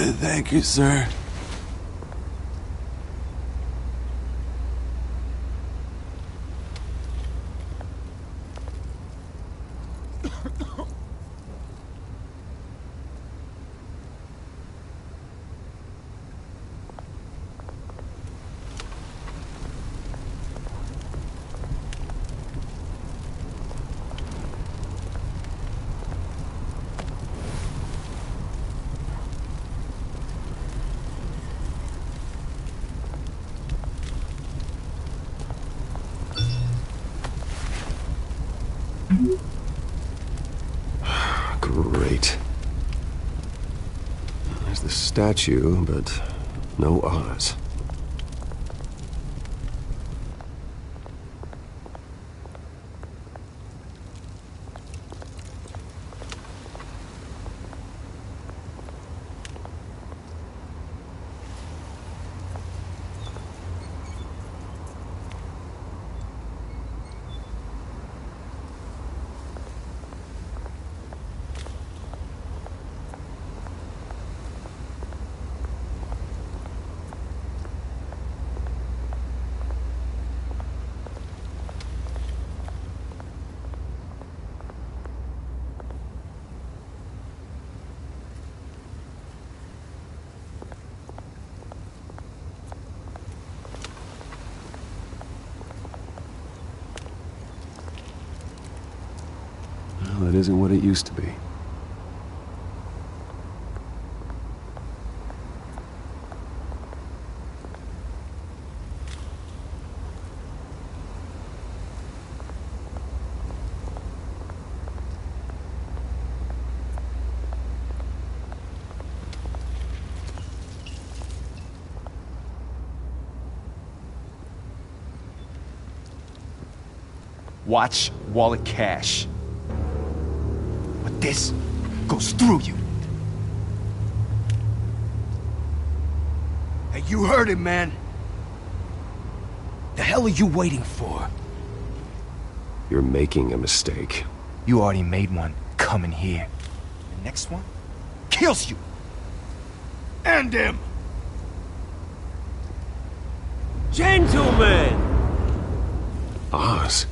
Thank you, sir. Great. There's the statue, but no Oz. Well, it isn't what it used to be. Watch wallet cash. But this goes through you. Hey, you heard it, man. The hell are you waiting for? You're making a mistake. You already made one coming here. The next one kills you. And him. Gentlemen! Oz?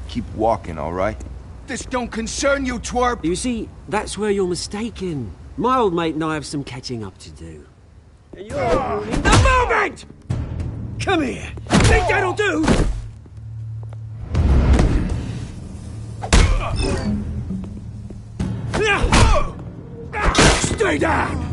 Keep walking, all right? This don't concern you, twerp! You see, that's where you're mistaken. My old mate and I have some catching up to do. And you're ruining the moment! Come here! Think that'll do? Stay down!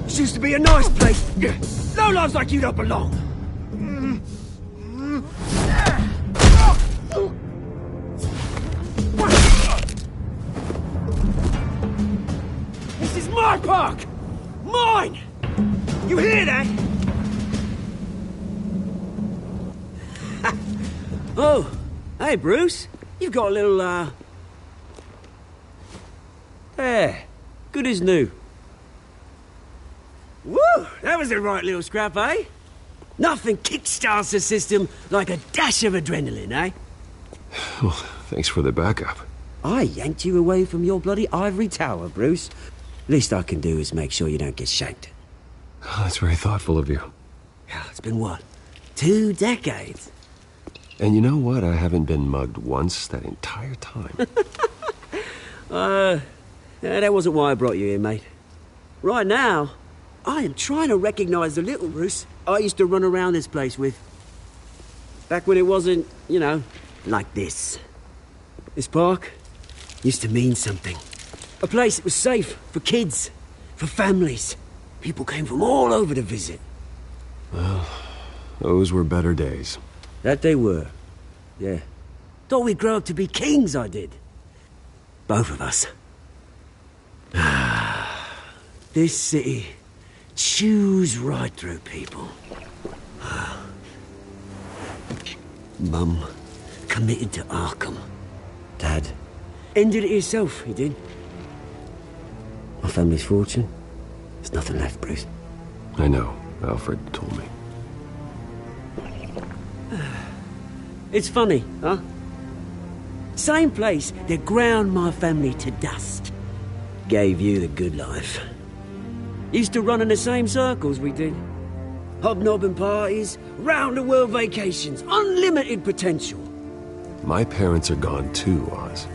This used to be a nice place. No lives like you don't belong. This is my park! Mine! You hear that? Oh, hey, Bruce. You've got a little, There. Good as new. Woo! That was a right little scrap, eh? Nothing kickstarts the system like a dash of adrenaline, eh? Well, thanks for the backup. I yanked you away from your bloody ivory tower, Bruce. Least I can do is make sure you don't get shanked. Oh, that's very thoughtful of you. Yeah, it's been what? 2 decades? And you know what? I haven't been mugged once that entire time. Yeah, that wasn't why I brought you here, mate. Right now, I am trying to recognize the little Bruce I used to run around this place with. Back when it wasn't, you know, like this. This park used to mean something. A place that was safe for kids, for families. People came from all over to visit. Well, those were better days. That they were. Yeah. Thought we'd grow up to be kings, I did. Both of us. This city chews right through people. Mum committed to Arkham. Dad ended it himself, he did. My family's fortune, there's nothing left, Bruce. I know. Alfred told me. It's funny, huh? Same place that ground my family to dust. Gave you the good life. Used to run in the same circles we did. Hobnobbing parties, round-the-world vacations, unlimited potential. My parents are gone too, Oz.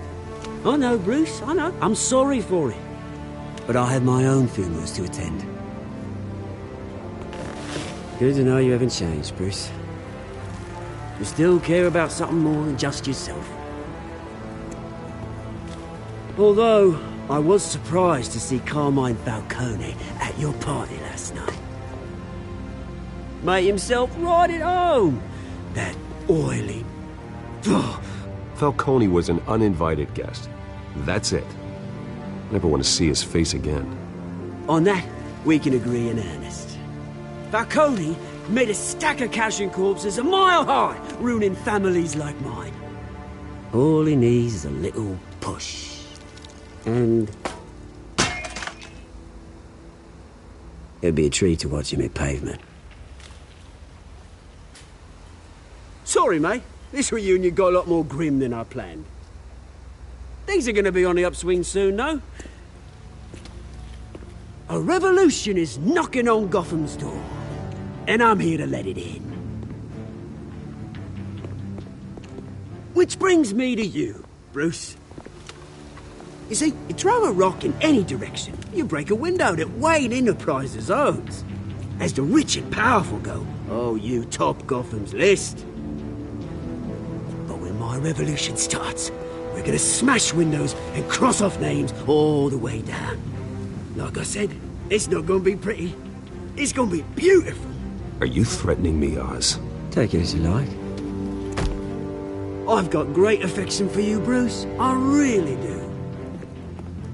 I know, Bruce, I know. I'm sorry for it. But I have my own funerals to attend. Good to know you haven't changed, Bruce. You still care about something more than just yourself. Although, I was surprised to see Carmine Falcone at your party last night. Made himself right at home. That oily... Ugh. Falcone was an uninvited guest. That's it. Never want to see his face again. On that, we can agree in earnest. Falcone made a stack of cash and corpses a mile high, ruining families like mine. All he needs is a little push. And... it'd be a treat to watch him hit pavement. Sorry, mate. This reunion got a lot more grim than I planned. Things are gonna be on the upswing soon, though. A revolution is knocking on Gotham's door. And I'm here to let it in. Which brings me to you, Bruce. You see, you throw a rock in any direction, you break a window that Wayne Enterprises owns. As the rich and powerful go, oh, you top Gotham's list. But when my revolution starts, we're gonna smash windows and cross off names all the way down. Like I said, it's not gonna be pretty. It's gonna be beautiful. Are you threatening me, Oz? Take it as you like. I've got great affection for you, Bruce. I really do.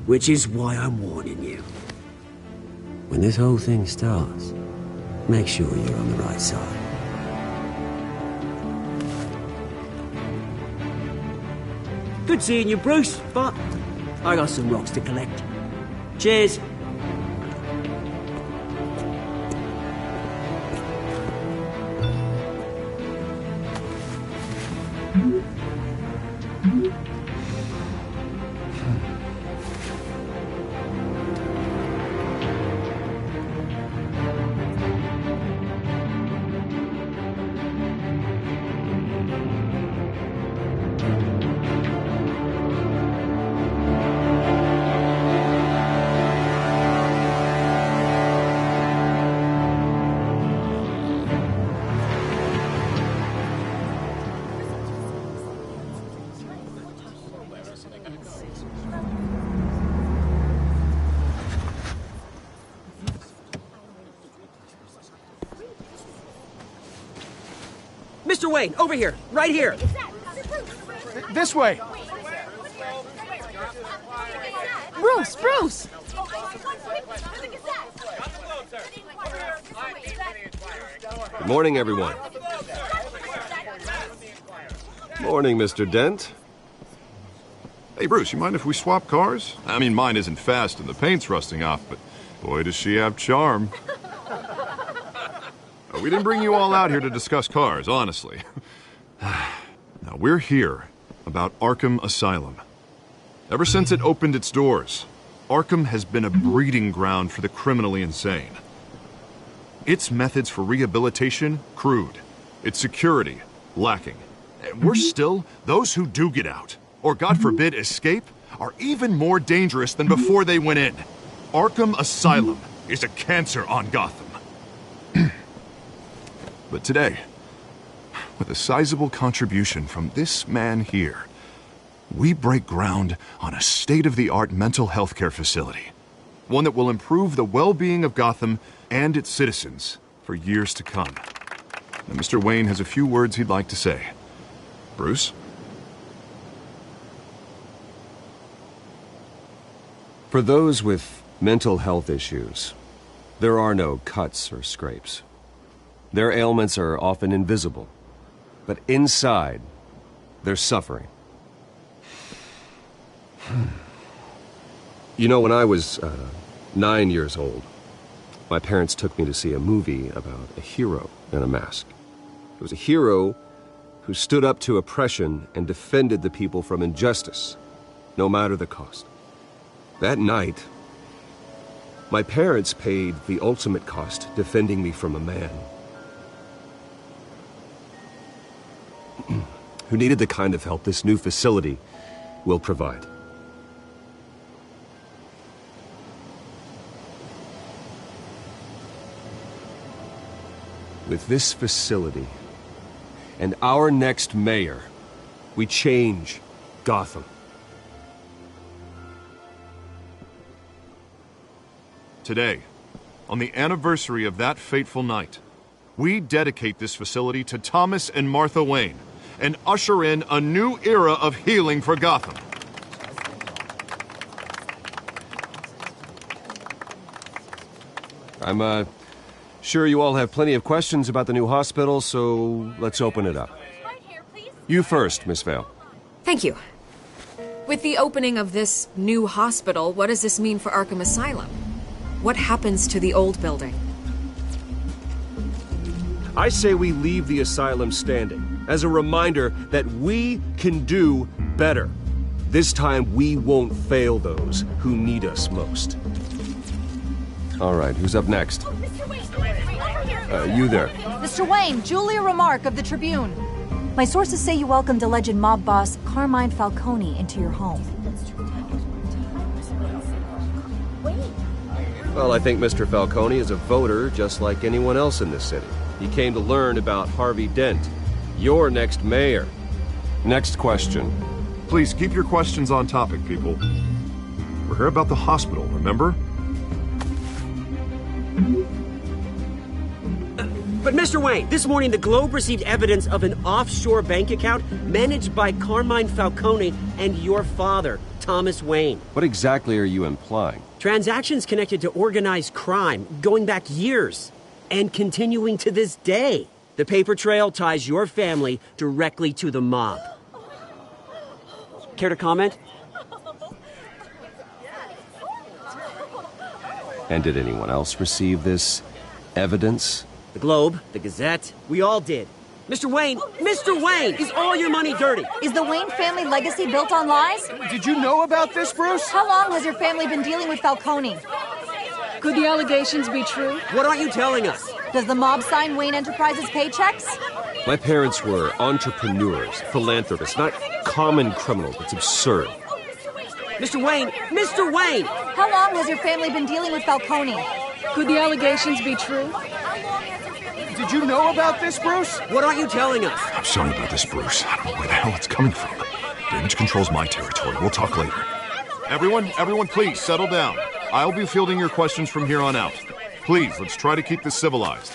Which is why I'm warning you. When this whole thing starts, make sure you're on the right side. Good seeing you, Bruce, but I got some rocks to collect. Cheers. Mr. Wayne, over here, right here. This way. Bruce, Bruce! Good morning, everyone. Morning, Mr. Dent. Hey, Bruce, you mind if we swap cars? I mean, mine isn't fast and the paint's rusting off, but boy, does she have charm. We didn't bring you all out here to discuss cars, honestly. Now, we're here about Arkham Asylum. Ever since it opened its doors, Arkham has been a breeding ground for the criminally insane. Its methods for rehabilitation, crude. Its security, lacking. And worse still, those who do get out, or God forbid escape, are even more dangerous than before they went in. Arkham Asylum is a cancer on Gotham. But today, with a sizable contribution from this man here, we break ground on a state-of-the-art mental health care facility. One that will improve the well-being of Gotham and its citizens for years to come. Now, Mr. Wayne has a few words he'd like to say. Bruce? For those with mental health issues, there are no cuts or scrapes. Their ailments are often invisible, but inside, they're suffering. You know, when I was 9 years old, my parents took me to see a movie about a hero in a mask. It was a hero who stood up to oppression and defended the people from injustice, no matter the cost. That night, my parents paid the ultimate cost defending me from a man who needed the kind of help this new facility will provide. With this facility and our next mayor, we change Gotham. Today, on the anniversary of that fateful night, we dedicate this facility to Thomas and Martha Wayne and usher in a new era of healing for Gotham. I'm sure you all have plenty of questions about the new hospital, so let's open it up. You first, Miss Vale. Thank you. With the opening of this new hospital, what does this mean for Arkham Asylum? What happens to the old building? I say we leave the asylum standing as a reminder that we can do better. This time we won't fail those who need us most. All right, who's up next? You there. Mr. Wayne, Julia Remark of the Tribune. My sources say you welcomed alleged mob boss Carmine Falcone into your home. Well, I think Mr. Falcone is a voter just like anyone else in this city. He came to learn about Harvey Dent, your next mayor. Next question. Please keep your questions on topic, people. We're here about the hospital, remember? But Mr. Wayne, this morning the Globe received evidence of an offshore bank account managed by Carmine Falcone and your father, Thomas Wayne. What exactly are you implying? Transactions connected to organized crime going back years and continuing to this day. The paper trail ties your family directly to the mob. Care to comment? And did anyone else receive this evidence? The Globe, the Gazette, we all did. Mr. Wayne, is all your money dirty? Is the Wayne family legacy built on lies? Did you know about this, Bruce? How long has your family been dealing with Falcone? Could the allegations be true? What aren't you telling us? Does the mob sign Wayne Enterprises paychecks? My parents were entrepreneurs, philanthropists, not common criminals. It's absurd. Mr. Wayne! How long has your family been dealing with Falcone? Could the allegations be true? Did you know about this, Bruce? What aren't you telling us? I'm sorry about this, Bruce. I don't know where the hell it's coming from. Damage control's my territory. We'll talk later. Everyone, please, settle down. I'll be fielding your questions from here on out. Please, let's try to keep this civilized.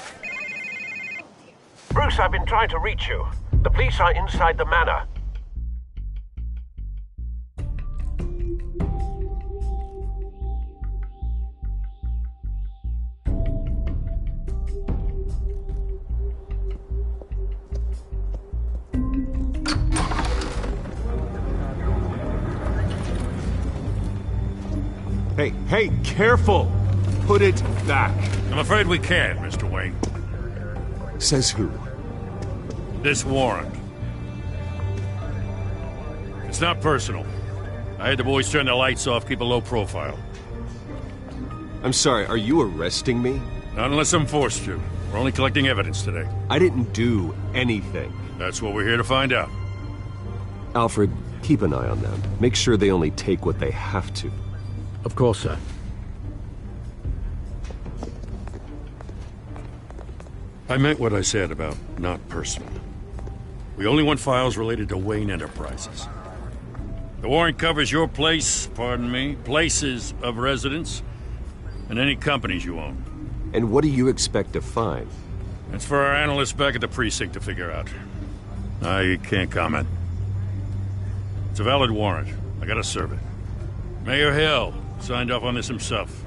Bruce, I've been trying to reach you. The police are inside the manor. Hey, careful! Put it back. I'm afraid we can't, Mr. Wayne. Says who? This warrant. It's not personal. I had the boys turn the lights off, keep a low profile. I'm sorry, are you arresting me? Not unless I'm forced to. We're only collecting evidence today. I didn't do anything. That's what we're here to find out. Alfred, keep an eye on them. Make sure they only take what they have to. Of course, sir. I meant what I said about not personal. We only want files related to Wayne Enterprises. The warrant covers your places of residence, and any companies you own. And what do you expect to find? It's for our analysts back at the precinct to figure out. I can't comment. It's a valid warrant. I gotta serve it. Mayor Hill signed off on this himself.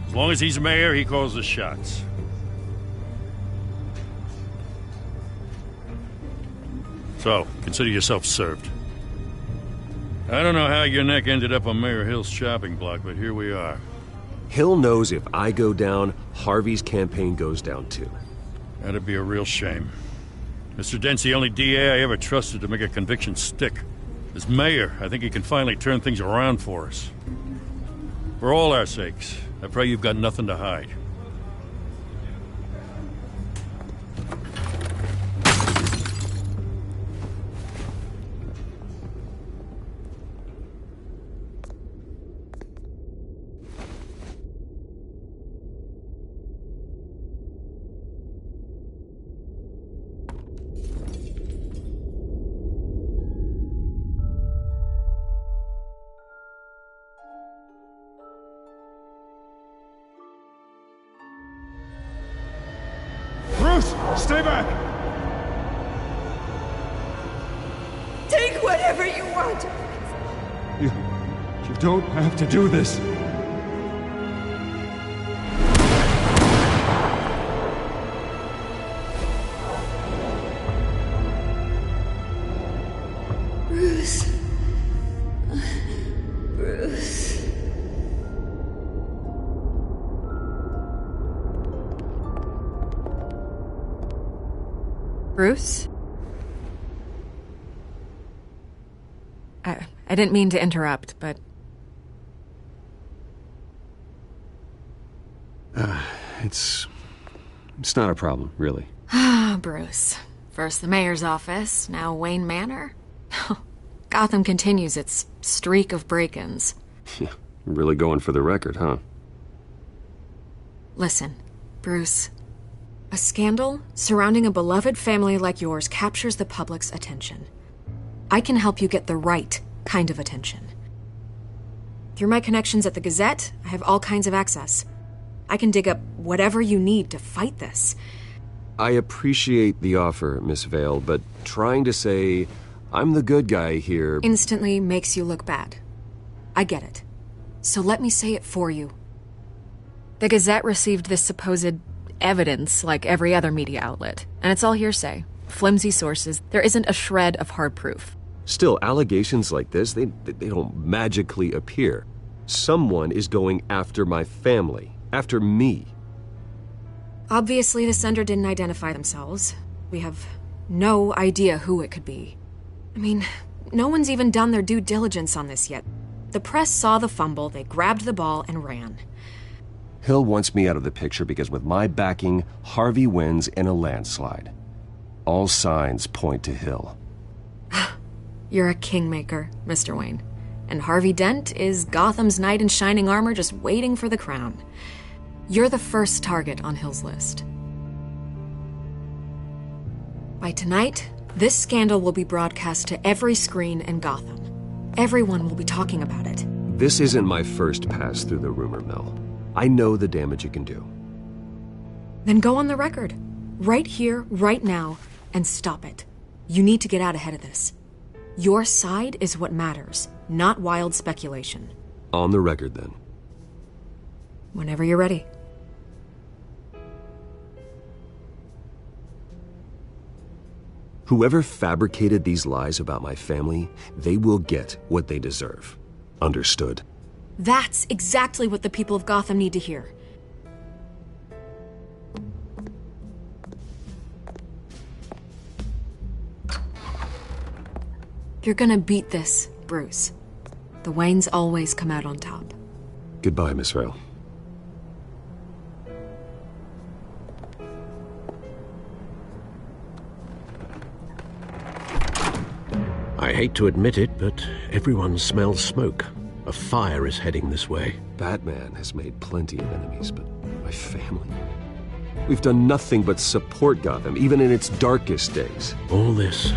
As long as he's mayor, he calls the shots. So, consider yourself served. I don't know how your neck ended up on Mayor Hill's chopping block, but here we are. Hill knows if I go down, Harvey's campaign goes down too. That'd be a real shame. Mr. Dent's the only DA I ever trusted to make a conviction stick. As mayor, I think he can finally turn things around for us. For all our sakes, I pray you've got nothing to hide. Stay back! Take whatever you want! You don't have to do this. Bruce. Bruce. Bruce? I didn't mean to interrupt, but... It's not a problem, really. Ah, Bruce. First the mayor's office, now Wayne Manor. Gotham continues its streak of break-ins. Yeah, really going for the record, huh? Listen, Bruce. A scandal surrounding a beloved family like yours captures the public's attention. I can help you get the right kind of attention. Through my connections at the Gazette, I have all kinds of access. I can dig up whatever you need to fight this. I appreciate the offer, Miss Vale, but trying to say I'm the good guy here instantly makes you look bad. I get it. So let me say it for you. The Gazette received this supposed evidence like every other media outlet, and it's all hearsay. Flimsy sources. There isn't a shred of hard proof. Still, allegations like this, they don't magically appear. Someone is going after my family, after me. Obviously, the sender didn't identify themselves. We have no idea who it could be. I mean, no one's even done their due diligence on this yet. The press saw the fumble, they grabbed the ball and ran. Hill wants me out of the picture because with my backing, Harvey wins in a landslide. All signs point to Hill. You're a kingmaker, Mr. Wayne. And Harvey Dent is Gotham's knight in shining armor just waiting for the crown. You're the first target on Hill's list. By tonight, this scandal will be broadcast to every screen in Gotham. Everyone will be talking about it. This isn't my first pass through the rumor mill. I know the damage it can do. Then go on the record. Right here, right now, and stop it. You need to get out ahead of this. Your side is what matters, not wild speculation. On the record, then. Whenever you're ready. Whoever fabricated these lies about my family, they will get what they deserve. Understood? That's exactly what the people of Gotham need to hear. You're gonna beat this, Bruce. The Waynes always come out on top. Goodbye, Miss Vale. I hate to admit it, but everyone smells smoke. A fire is heading this way. Batman has made plenty of enemies, but my family? We've done nothing but support Gotham, even in its darkest days. All this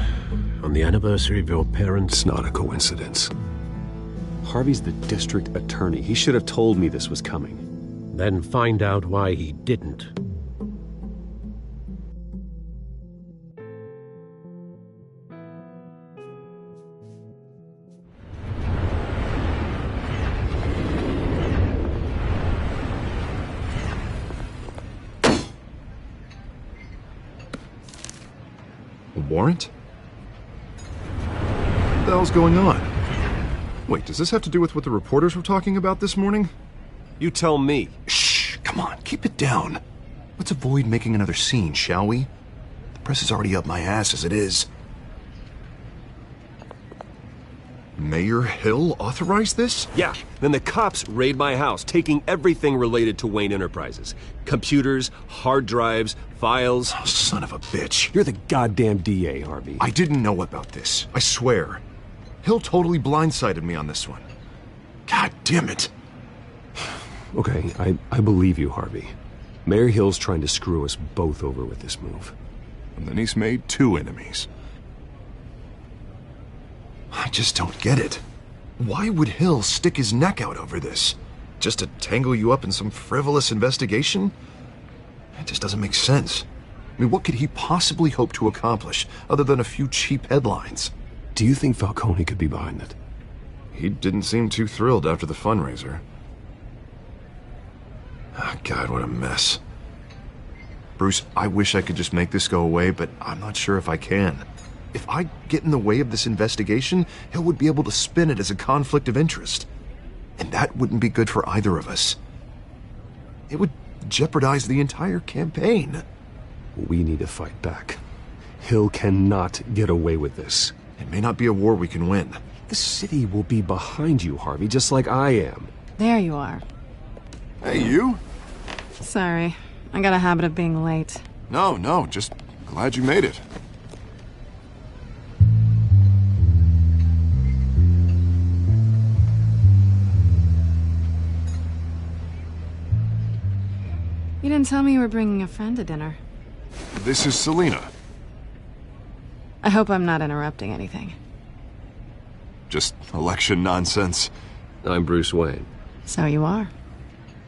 on the anniversary of your parents'... It's not a coincidence. Harvey's the district attorney. He should have told me this was coming. Then find out why he didn't. A warrant? What the hell's going on? Wait, does this have to do with what the reporters were talking about this morning? You tell me. Shh, come on, keep it down. Let's avoid making another scene, shall we? Press is already up my ass as it is. Mayor Hill authorized this? Yeah, then the cops raid my house, taking everything related to Wayne Enterprises. Computers, hard drives, files. Oh, son of a bitch. You're the goddamn DA, Harvey. I didn't know about this. I swear. Hill totally blindsided me on this one. God damn it. Okay, I believe you, Harvey. Mayor Hill's trying to screw us both over with this move. And then he's made 2 enemies. I just don't get it. Why would Hill stick his neck out over this? Just to tangle you up in some frivolous investigation? It just doesn't make sense. I mean, what could he possibly hope to accomplish other than a few cheap headlines? Do you think Falcone could be behind it? He didn't seem too thrilled after the fundraiser. Oh, God, what a mess. Bruce, I wish I could just make this go away, but I'm not sure if I can. If I get in the way of this investigation, Hill would be able to spin it as a conflict of interest. And that wouldn't be good for either of us. It would jeopardize the entire campaign. We need to fight back. Hill cannot get away with this. It may not be a war we can win. The city will be behind you, Harvey, just like I am. There you are. Hey, you? Sorry. I got a habit of being late. No, just glad you made it. You didn't tell me you were bringing a friend to dinner. This is Selina. I hope I'm not interrupting anything. Just election nonsense. I'm Bruce Wayne. So you are.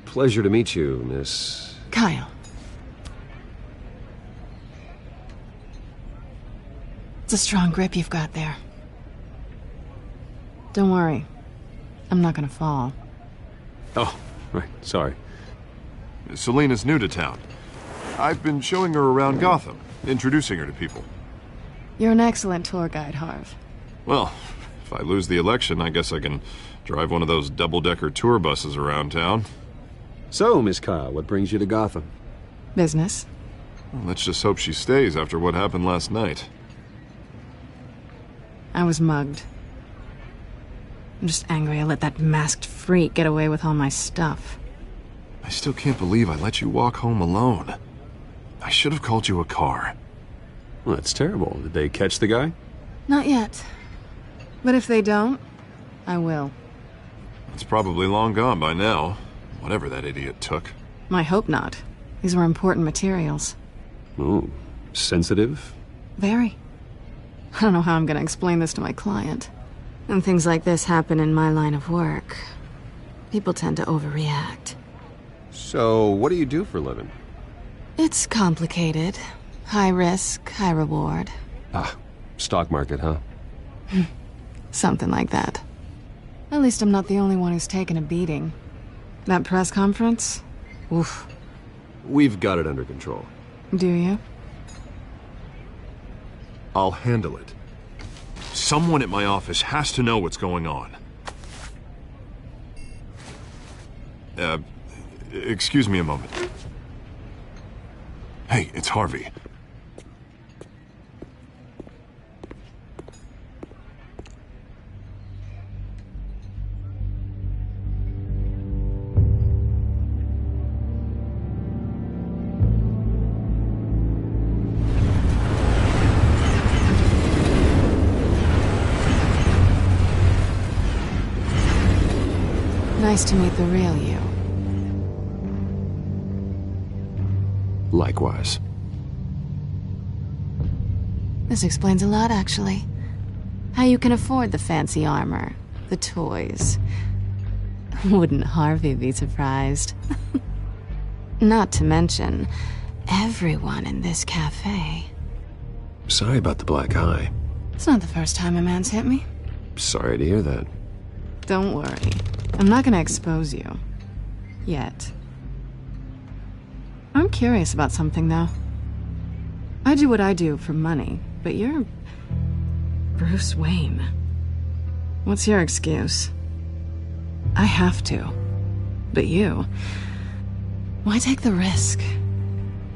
Pleasure to meet you, Miss... Kyle. It's a strong grip you've got there. Don't worry. I'm not gonna fall. Oh, right, sorry. Selina's new to town. I've been showing her around Gotham, introducing her to people. You're an excellent tour guide, Harv. Well, if I lose the election, I guess I can drive one of those double-decker tour buses around town. So, Miss Kyle, what brings you to Gotham? Business. Well, let's just hope she stays after what happened last night. I was mugged. I'm just angry I let that masked freak get away with all my stuff. I still can't believe I let you walk home alone. I should have called you a car. Well, that's terrible. Did they catch the guy? Not yet. But if they don't, I will. It's probably long gone by now. Whatever that idiot took. I hope not. These were important materials. Ooh, sensitive? Very. I don't know how I'm gonna explain this to my client. And things like this happen in my line of work. People tend to overreact. So, what do you do for a living? It's complicated. High risk, high reward. Ah, stock market, huh? Something like that. At least I'm not the only one who's taken a beating. That press conference? Oof. We've got it under control. Do you? I'll handle it. Someone at my office has to know what's going on. Excuse me a moment. Hey, it's Harvey. Nice to meet the real you. Likewise. This explains a lot, actually. How you can afford the fancy armor, the toys. Wouldn't Harvey be surprised? Not to mention, everyone in this cafe. Sorry about the black eye. It's not the first time a man's hit me. Sorry to hear that. Don't worry. I'm not gonna expose you. Yet. I'm curious about something, though. I do what I do for money, but you're... Bruce Wayne. What's your excuse? I have to. But you... Why take the risk?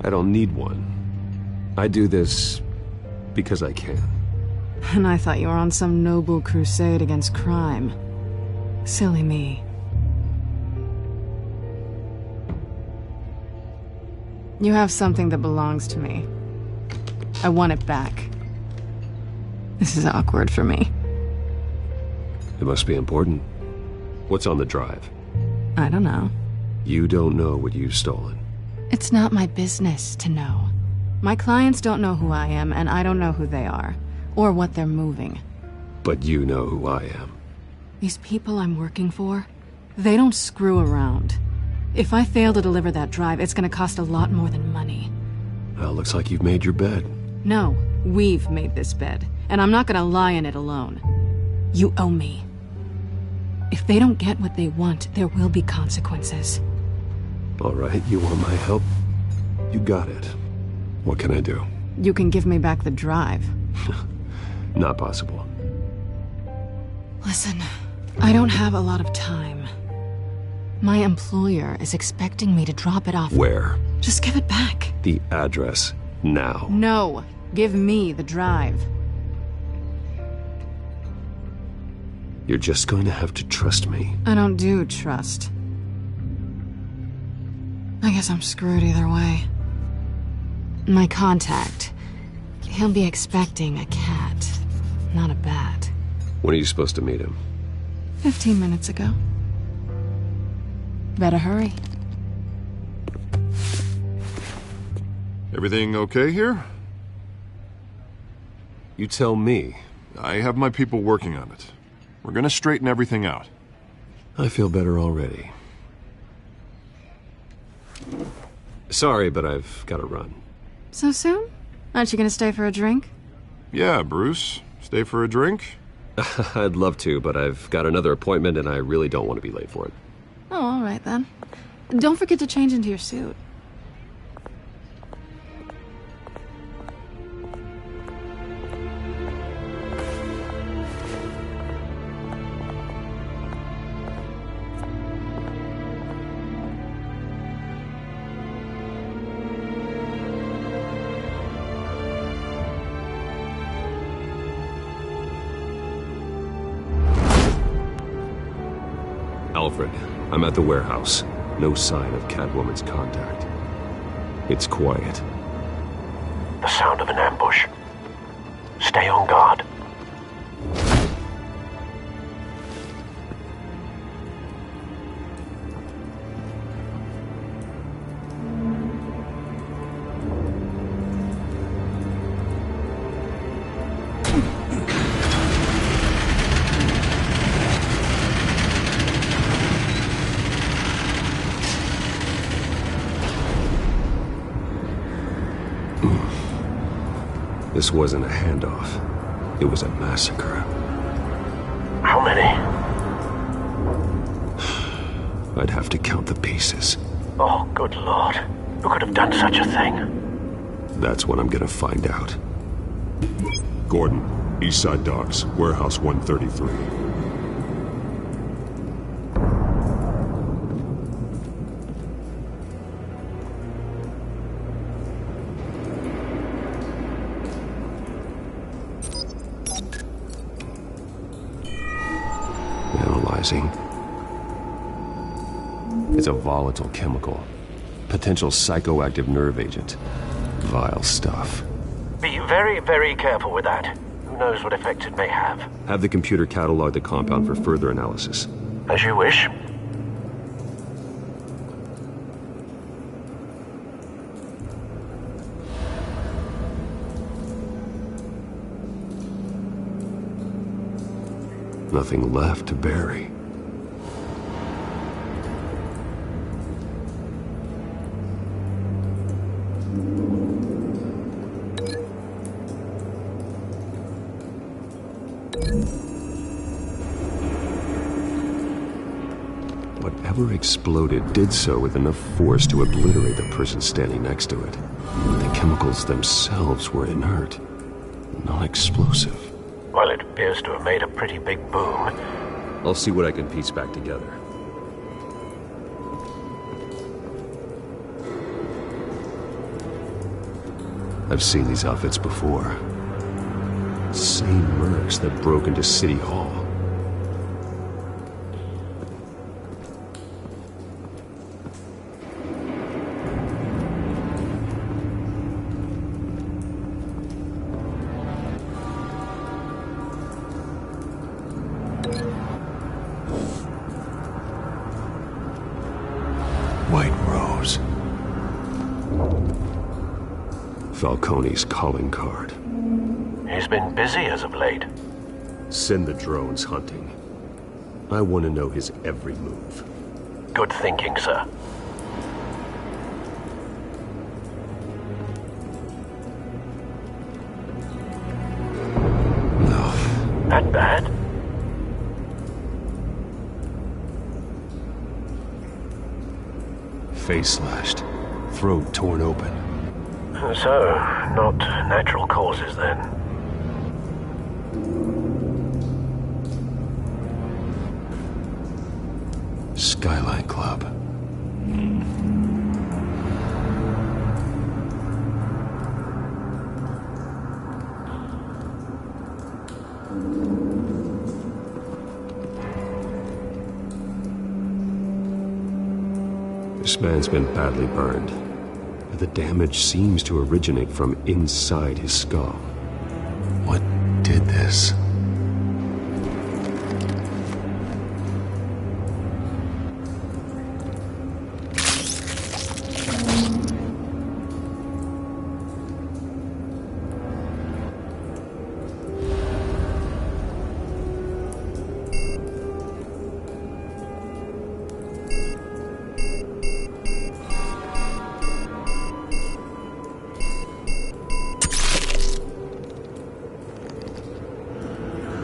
I don't need one. I do this because I can. And I thought you were on some noble crusade against crime. Silly me. You have something that belongs to me. I want it back. This is awkward for me. It must be important. What's on the drive? I don't know. You don't know what you've stolen. It's not my business to know. My clients don't know who I am, and I don't know who they are, or what they're moving. But you know who I am. These people I'm working for, they don't screw around. If I fail to deliver that drive, it's gonna cost a lot more than money. Well, looks like you've made your bed. No, we've made this bed, and I'm not gonna lie in it alone. You owe me. If they don't get what they want, there will be consequences. All right, you want my help? You got it. What can I do? You can give me back the drive. Not possible. Listen, I don't have a lot of time. My employer is expecting me to drop it off. Where? Just give it back. The address, now. No, give me the drive. You're just going to have to trust me. I don't do trust. I guess I'm screwed either way. My contact, he'll be expecting a cat, not a bat. When are you supposed to meet him? 15 minutes ago. Better hurry. Everything okay here? You tell me. I have my people working on it. We're gonna straighten everything out. I feel better already. Sorry, but I've got to run. So soon? Aren't you gonna stay for a drink? Yeah, Bruce. Stay for a drink? I'd love to, but I've got another appointment and I really don't want to be late for it. Oh, all right then. Don't forget to change into your suit. Alfred, I'm at the warehouse. No sign of Catwoman's contact. It's quiet. The sound of an ambush. Stay on guard. This wasn't a handoff. It was a massacre. How many? I'd have to count the pieces. Oh, good Lord. Who could have done such a thing? That's what I'm gonna find out. Gordon, Eastside Docks, Warehouse 133. Analyzing. It's a volatile chemical. Potential psychoactive nerve agent. Vile stuff. Be very, very careful with that. Who knows what effect it may have. Have the computer catalog the compound for further analysis. As you wish. Nothing left to bury. Whatever exploded did so with enough force to obliterate the person standing next to it. But the chemicals themselves were inert, non-explosive. Well, it appears to have made a pretty big boom. I'll see what I can piece back together. I've seen these outfits before. Same mercs that broke into City Hall. White Rose. Falcone's calling card. He's been busy as of late. Send the drones hunting. I want to know his every move. Good thinking, sir. No. That bad? Face slashed. Throat torn open. So, not natural causes then. Skyline Club. This man's been badly burned. The damage seems to originate from inside his skull. What did this?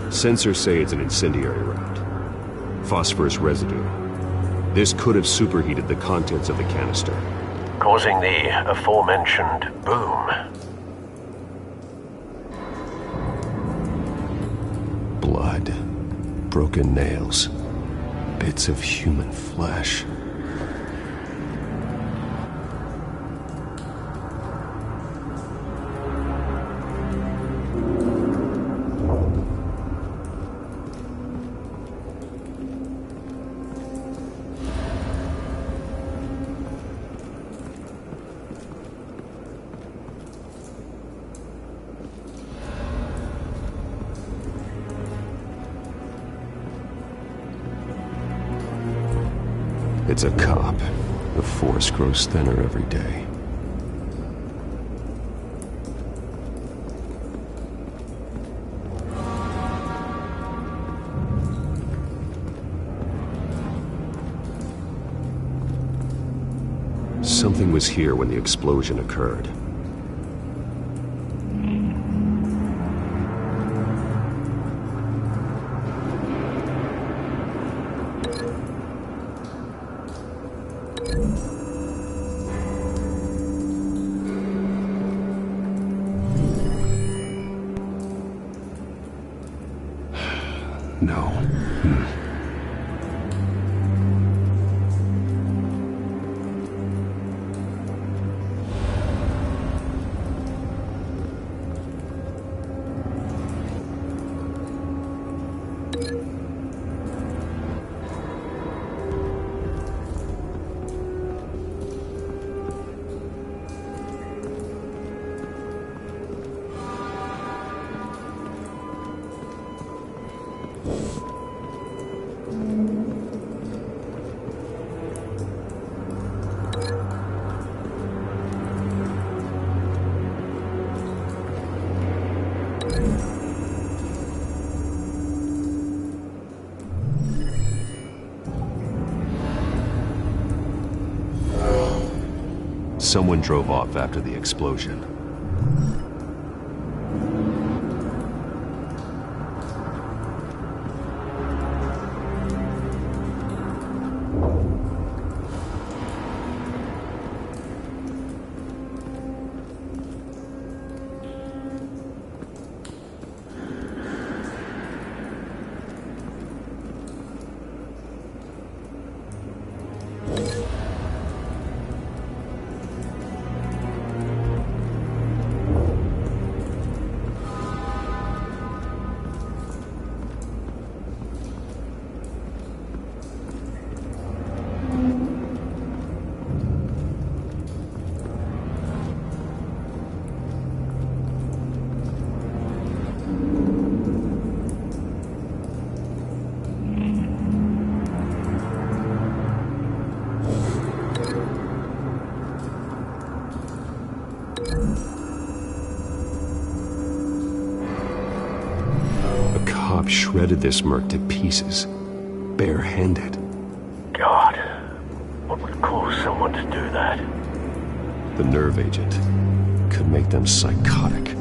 Sensors say it's an incendiary round. Phosphorus residue. This could have superheated the contents of the canister, causing the aforementioned boom. Blood. Broken nails. Bits of human flesh. It's a cop. The force grows thinner every day. Something was here when the explosion occurred. No. Someone drove off after the explosion. cop shredded this merc to pieces, barehanded. God, what would cause someone to do that? The nerve agent could make them psychotic.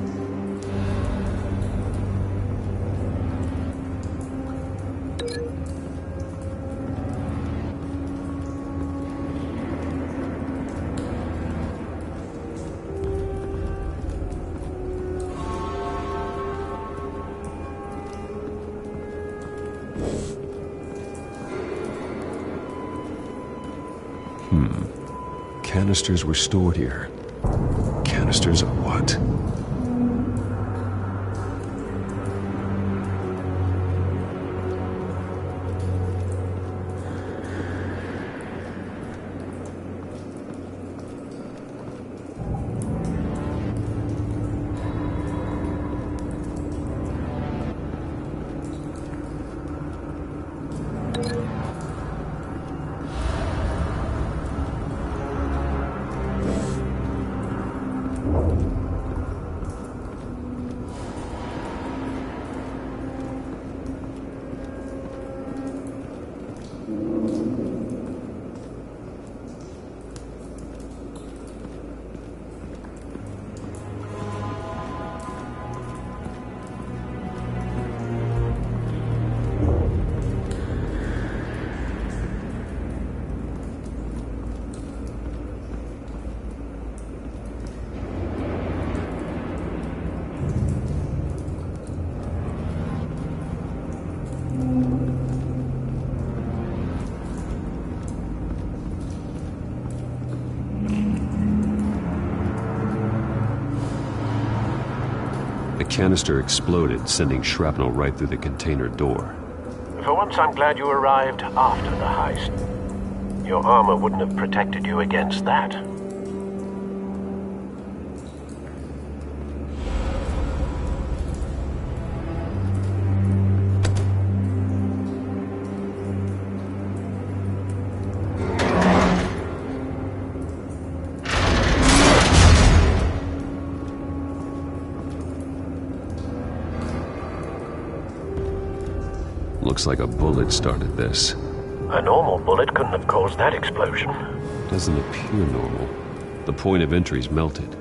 Canisters were stored here. Canisters of what? The canister exploded, sending shrapnel right through the container door. For once, I'm glad you arrived after the heist. Your armor wouldn't have protected you against that. Looks like a bullet started this. A normal bullet couldn't have caused that explosion. Doesn't appear normal. The point of entry's melted.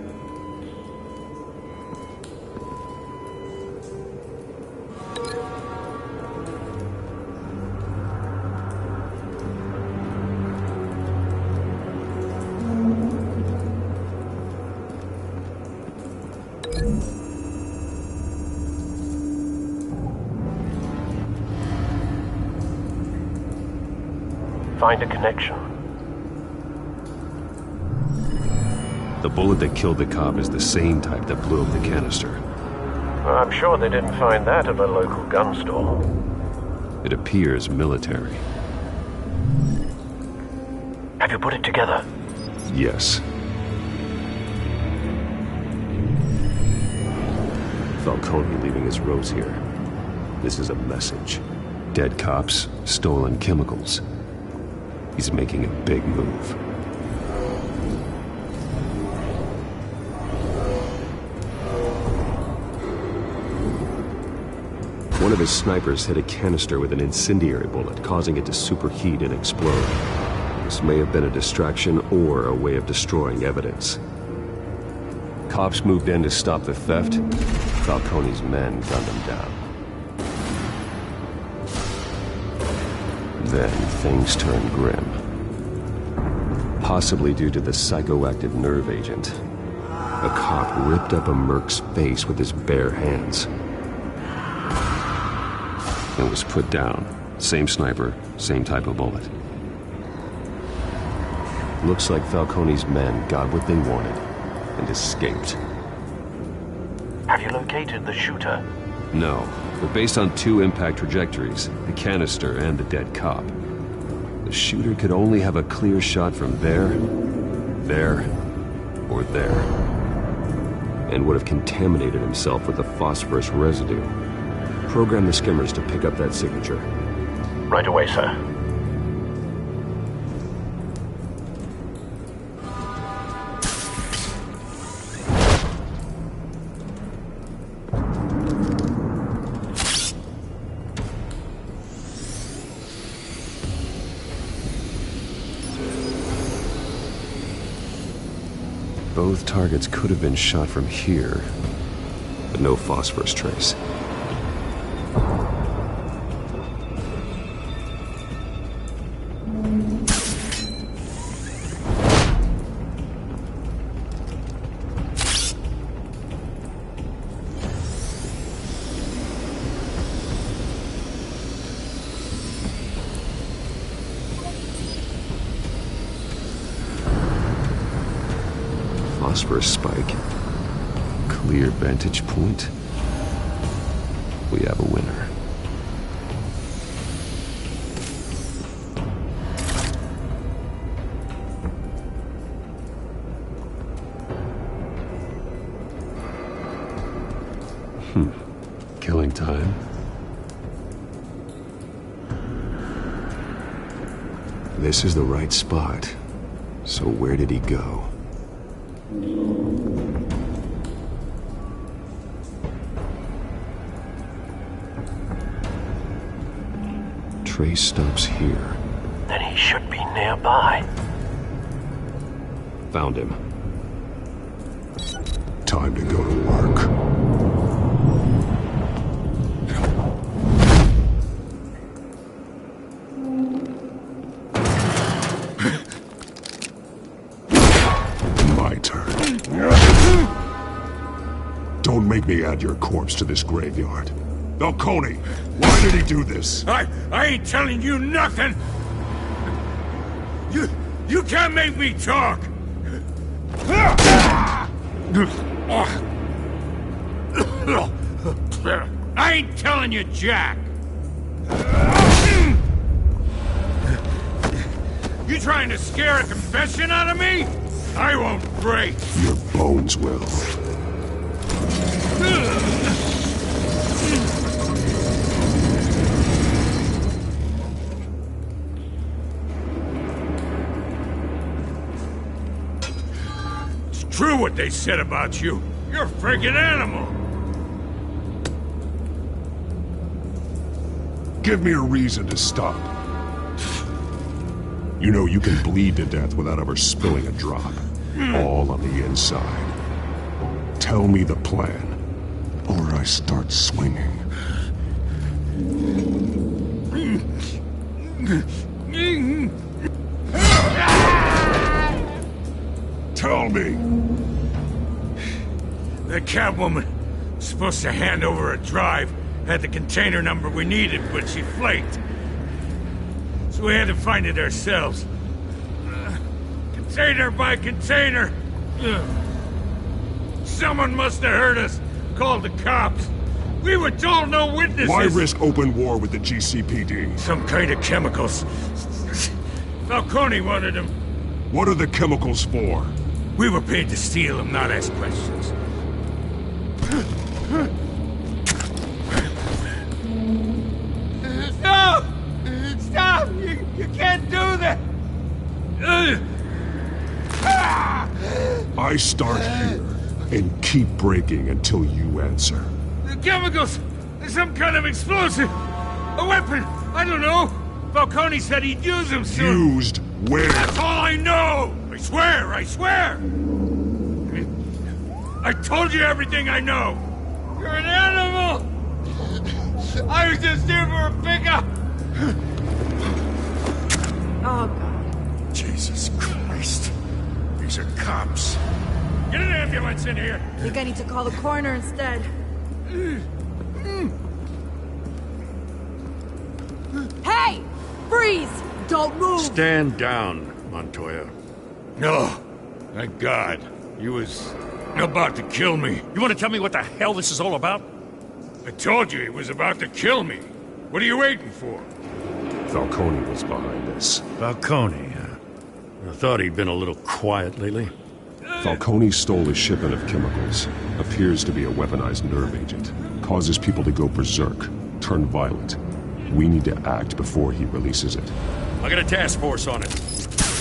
Find a connection. The bullet that killed the cop is the same type that blew up the canister. I'm sure they didn't find that at a local gun store. It appears military. Have you put it together? Yes. Falcone leaving his rose here. This is a message. Dead cops, stolen chemicals. He's making a big move. One of his snipers hit a canister with an incendiary bullet, causing it to superheat and explode. This may have been a distraction or a way of destroying evidence. Cops moved in to stop the theft. Falcone's men gunned him down. Then things turned grim. Possibly due to the psychoactive nerve agent. A cop ripped up a merc's face with his bare hands. It was put down. Same sniper, same type of bullet. Looks like Falcone's men got what they wanted and escaped. Have you located the shooter? No, but based on two impact trajectories, the canister and the dead cop, the shooter could only have a clear shot from there, or there, and would have contaminated himself with the phosphorus residue. Program the skimmers to pick up that signature. Right away, sir. Both targets could have been shot from here, but no phosphorus trace. Phosphorus spike. Clear vantage point. We have a winner. Killing time. This is the right spot. So where did he go? Trace stops here. Then he should be nearby. Found him. Time to go to work. My turn. Don't make me add your corpse to this graveyard. Falcone, why did he do this? I ain't telling you nothing! You can't make me talk! I ain't telling you jack! You trying to scare a confession out of me? I won't break! Your bones will. True what they said about you. You're a freaking animal. Give me a reason to stop. You know you can bleed to death without ever spilling a drop. All on the inside. Tell me the plan, or I start swinging. Tell me! That Catwoman was supposed to hand over a drive, had the container number we needed, but she flaked. So we had to find it ourselves. Container by container. Someone must have heard us, called the cops. We were told no witnesses. Why risk open war with the GCPD? Some kind of chemicals. Falcone wanted them. What are the chemicals for? We were paid to steal them, not ask questions. Stop! Stop! You can't do that! I start here and keep breaking until you answer. The chemicals! There's some kind of explosive! A weapon! I don't know! Falcone said he'd use them soon. Used where? That's all I know! I swear! I swear! I told you everything I know! You're an animal! I was just here for a pickup! Oh, God. Jesus Christ. These are cops. Get an ambulance in here! I think I need to call the coroner instead. Hey! Freeze! Don't move! Stand down, Montoya. No. Thank God. He was about to kill me. You want to tell me what the hell this is all about? I told you he was about to kill me. What are you waiting for? Falcone was behind this. Falcone, huh? I thought he'd been a little quiet lately. Falcone stole a shipment of chemicals. Appears to be a weaponized nerve agent. Causes people to go berserk, turn violent. We need to act before he releases it. I got a task force on it.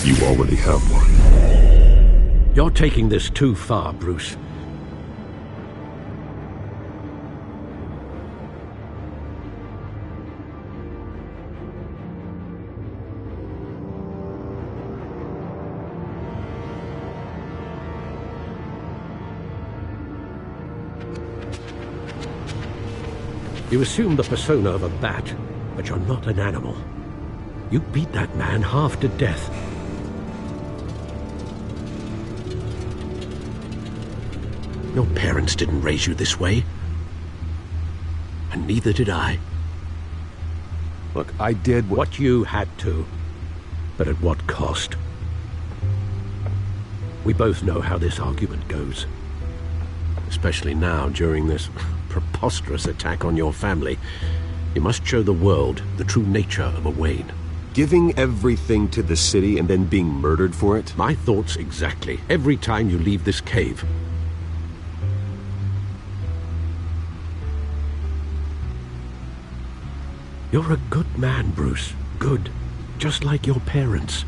You already have one. You're taking this too far, Bruce. You assume the persona of a bat, but you're not an animal. You beat that man half to death. Your parents didn't raise you this way. And neither did I. Look, I did what you had to. But at what cost? We both know how this argument goes. Especially now, during this preposterous attack on your family. You must show the world the true nature of a Wayne. Giving everything to the city and then being murdered for it? My thoughts exactly. Every time you leave this cave. You're a good man, Bruce. Good. Just like your parents.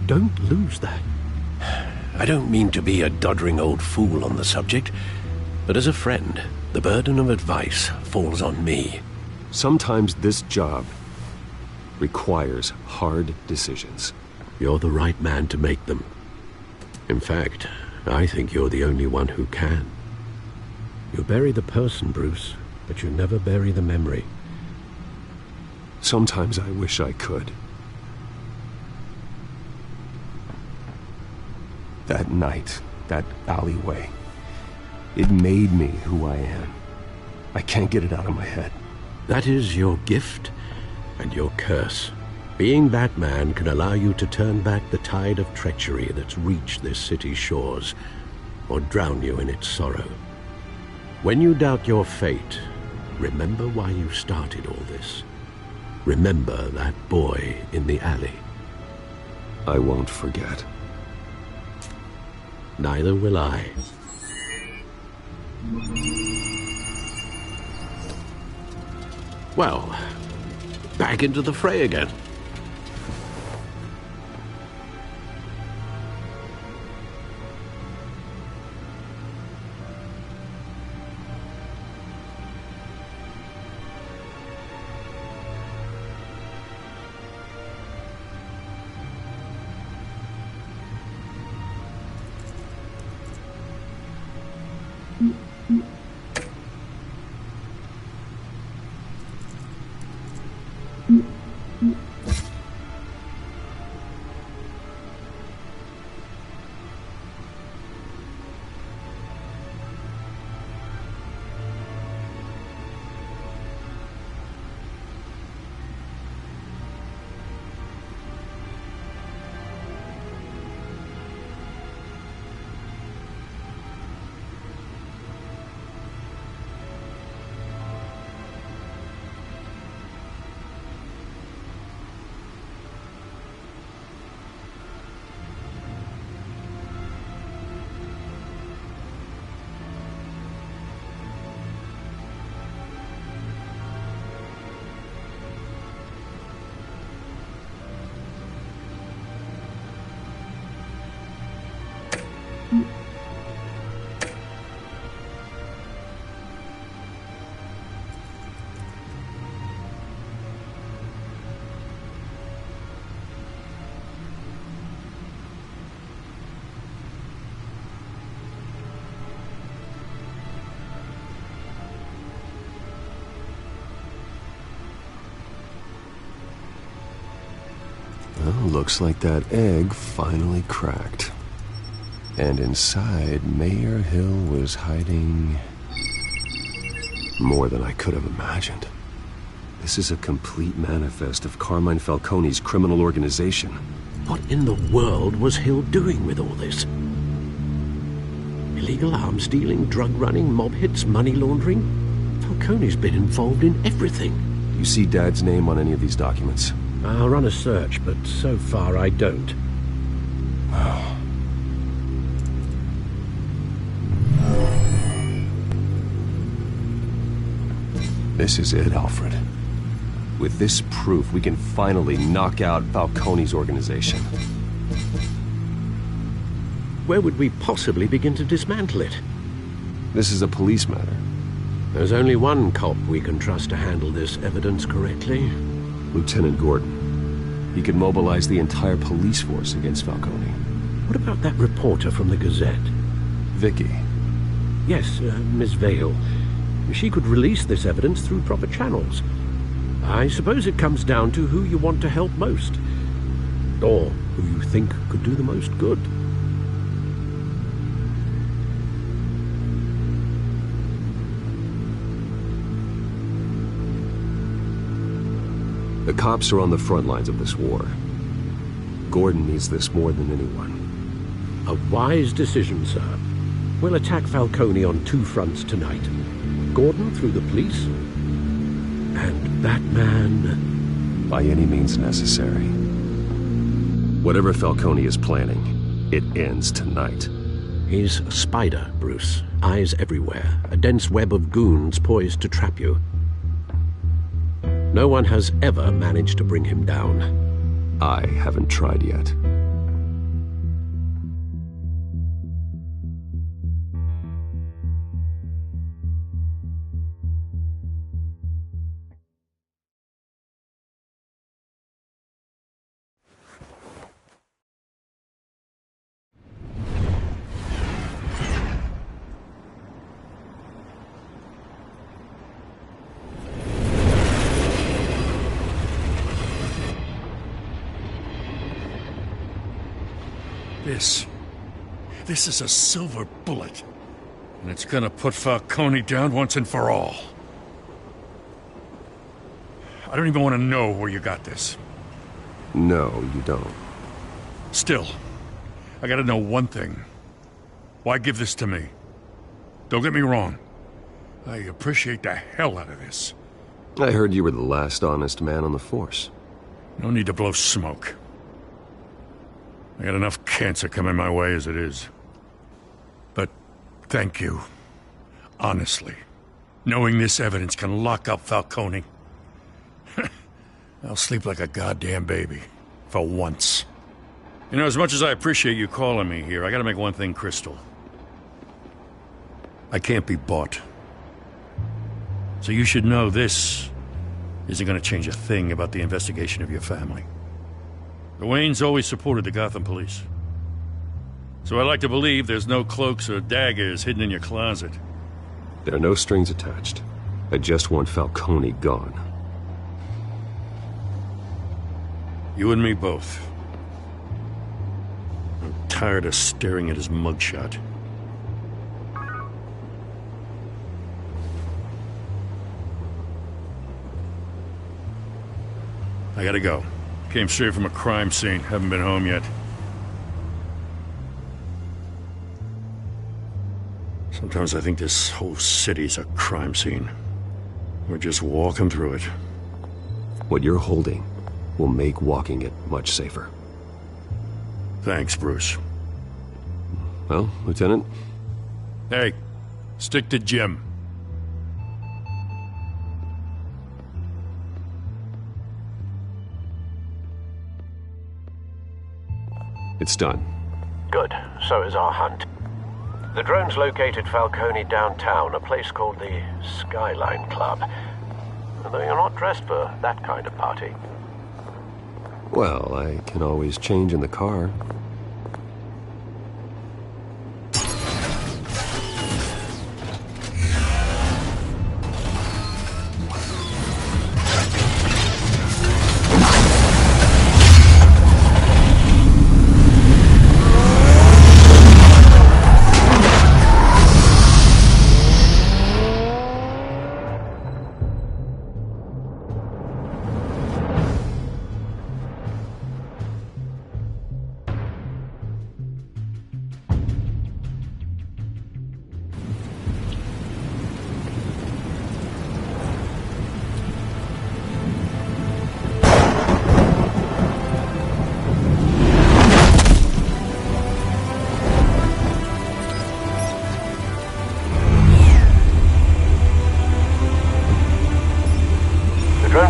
Don't lose that. I don't mean to be a doddering old fool on the subject, but as a friend, the burden of advice falls on me. Sometimes this job requires hard decisions. You're the right man to make them. In fact, I think you're the only one who can. You bury the person, Bruce, but you never bury the memory. Sometimes I wish I could. That night, that alleyway, it made me who I am. I can't get it out of my head. That is your gift and your curse. Being Batman can allow you to turn back the tide of treachery that's reached this city's shores, or drown you in its sorrow. When you doubt your fate, remember why you started all this. Remember that boy in the alley. I won't forget. Neither will I. Well, back into the fray again. Well, looks like that egg finally cracked. And inside, Mayor Hill was hiding more than I could have imagined. This is a complete manifest of Carmine Falcone's criminal organization. What in the world was Hill doing with all this? Illegal arms dealing, drug running, mob hits, money laundering? Falcone's been involved in everything. You see Dad's name on any of these documents? I'll run a search, but so far I don't. This is it, Alfred. With this proof, we can finally knock out Falcone's organization. Where would we possibly begin to dismantle it? This is a police matter. There's only one cop we can trust to handle this evidence correctly. Lieutenant Gordon. He could mobilize the entire police force against Falcone. What about that reporter from the Gazette? Vicky. Yes, Miss Vale. She could release this evidence through proper channels. I suppose it comes down to who you want to help most, or who you think could do the most good. The cops are on the front lines of this war. Gordon needs this more than anyone. A wise decision, sir. We'll attack Falcone on 2 fronts tonight. Gordon through the police, and Batman... by any means necessary. Whatever Falcone is planning, it ends tonight. He's a spider, Bruce. Eyes everywhere. A dense web of goons poised to trap you. No one has ever managed to bring him down. I haven't tried yet. This is a silver bullet. And it's gonna put Falcone down once and for all. I don't even want to know where you got this. No, you don't. Still, I gotta know one thing. Why give this to me? Don't get me wrong. I appreciate the hell out of this. I heard you were the last honest man on the force. No need to blow smoke. I got enough cancer coming my way as it is. But thank you. Honestly. Knowing this evidence can lock up Falcone. I'll sleep like a goddamn baby. For once. You know, as much as I appreciate you calling me here, I gotta make one thing crystal. I can't be bought. So you should know this isn't gonna change a thing about the investigation of your family. The Waynes always supported the Gotham police. So I like to believe there's no cloaks or daggers hidden in your closet. There are no strings attached. I just want Falcone gone. You and me both. I'm tired of staring at his mugshot. I gotta go. Came straight from a crime scene. Haven't been home yet. Sometimes I think this whole city's a crime scene. We're just walking through it. What you're holding will make walking it much safer. Thanks, Bruce. Well, Lieutenant? Hey, stick to Jim. It's done. Good. So is our hunt. The drones located Falcone downtown, a place called the Skyline Club. Although you're not dressed for that kind of party. Well, I can always change in the car.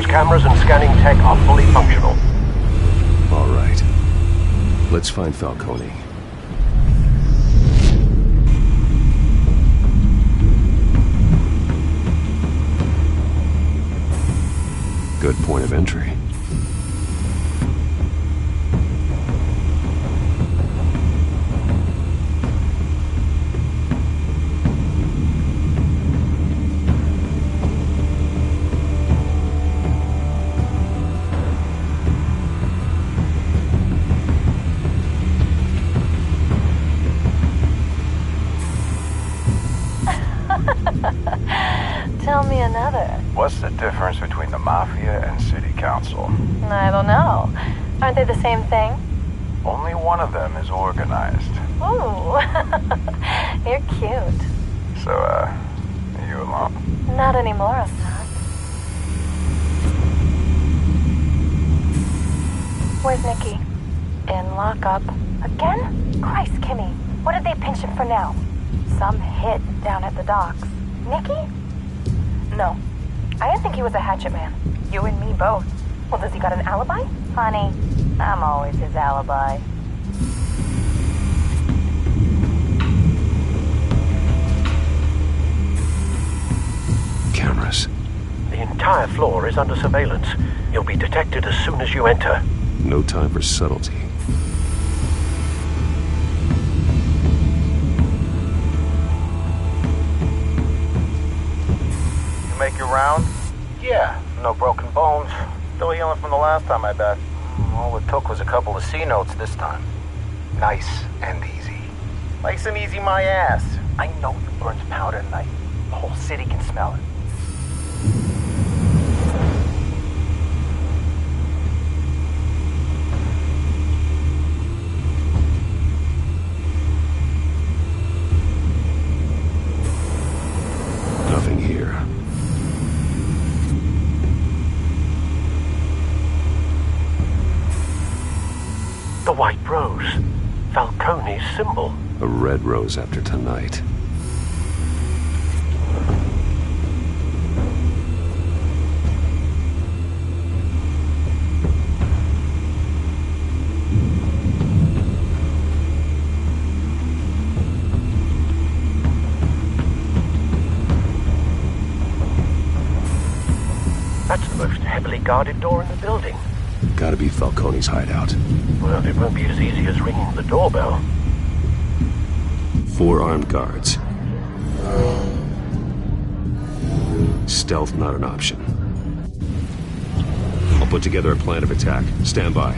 Cameras and scanning tech are fully functional. All right. Let's find Falcone. Good point of entry. Tell me another. What's the difference between the Mafia and City Council? I don't know. Aren't they the same thing? Only one of them is organized. Ooh. You're cute. So, are you alone? Not anymore, I'm not. Where's Nikki? In lockup. Again? Christ, Kimmy. What did they pinch him for now? Some hit down at the docks. Nikki? No. I didn't think he was a hatchet man. You and me both. Well, does he got an alibi? Honey, I'm always his alibi. Cameras. The entire floor is under surveillance. You'll be detected as soon as you enter. No time for subtlety. You make your round? Yeah, no broken bones. Still healing from the last time, I bet. All it took was a couple of C notes this time. Nice and easy. Nice and easy my ass. I know you burned powder tonight. The whole city can smell it. Nothing here. The white rose. Falcone's symbol. A red rose after tonight. That's the most heavily guarded door in the building. Gotta be Falcone's hideout. Well, it won't be as easy as ringing the doorbell. 4 armed guards. Stealth not an option. I'll put together a plan of attack. Stand by.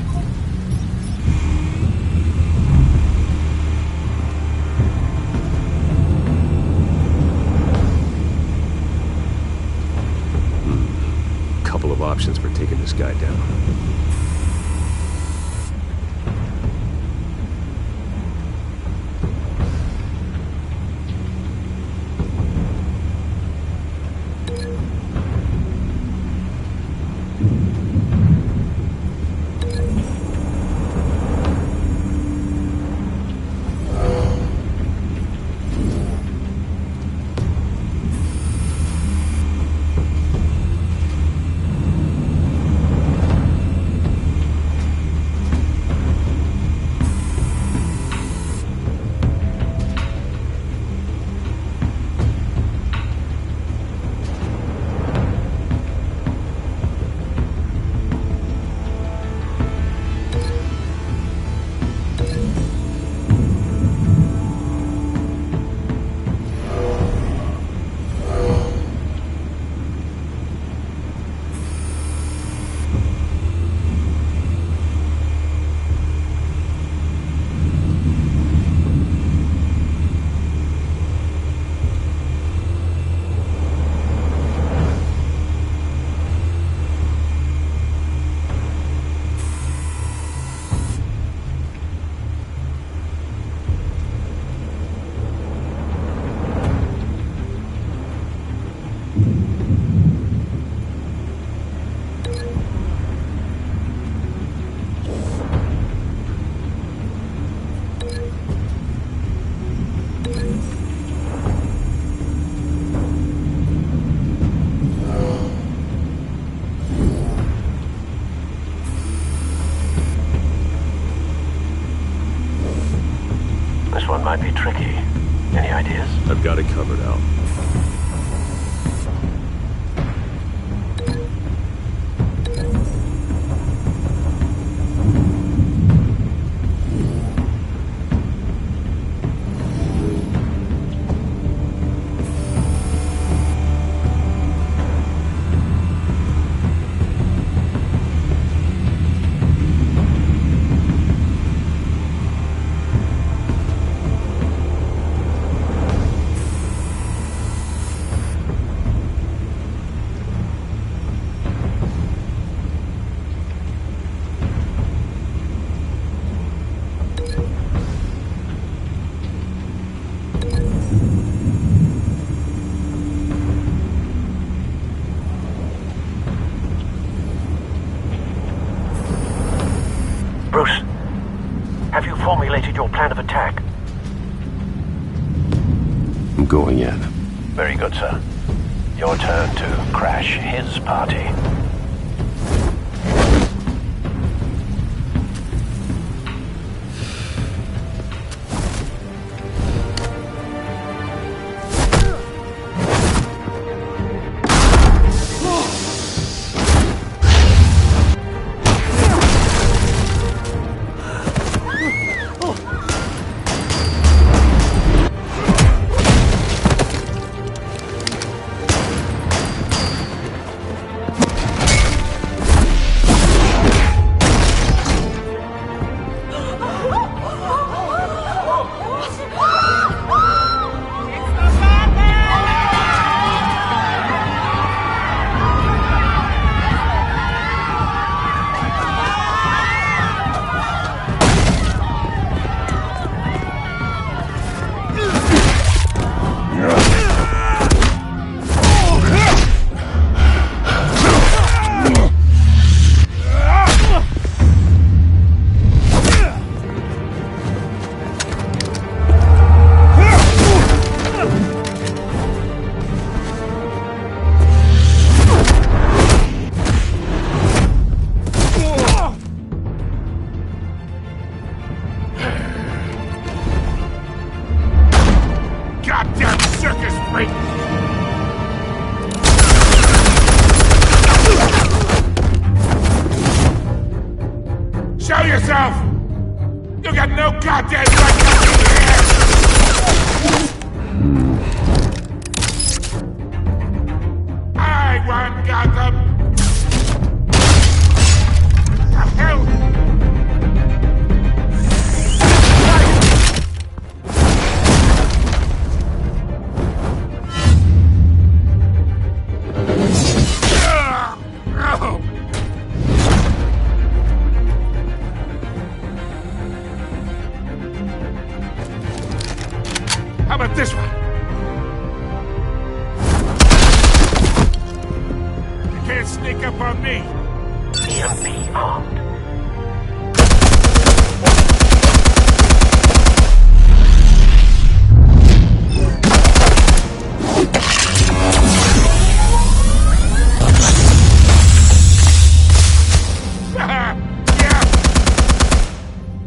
Couple of options for taking this guy down. I'm going in. Very good, sir. Your turn to crash his party. Show yourself! You got no goddamn right to be here! I want Gotham! The hell? How about this one? You can't sneak up on me. EMP armed. Yeah.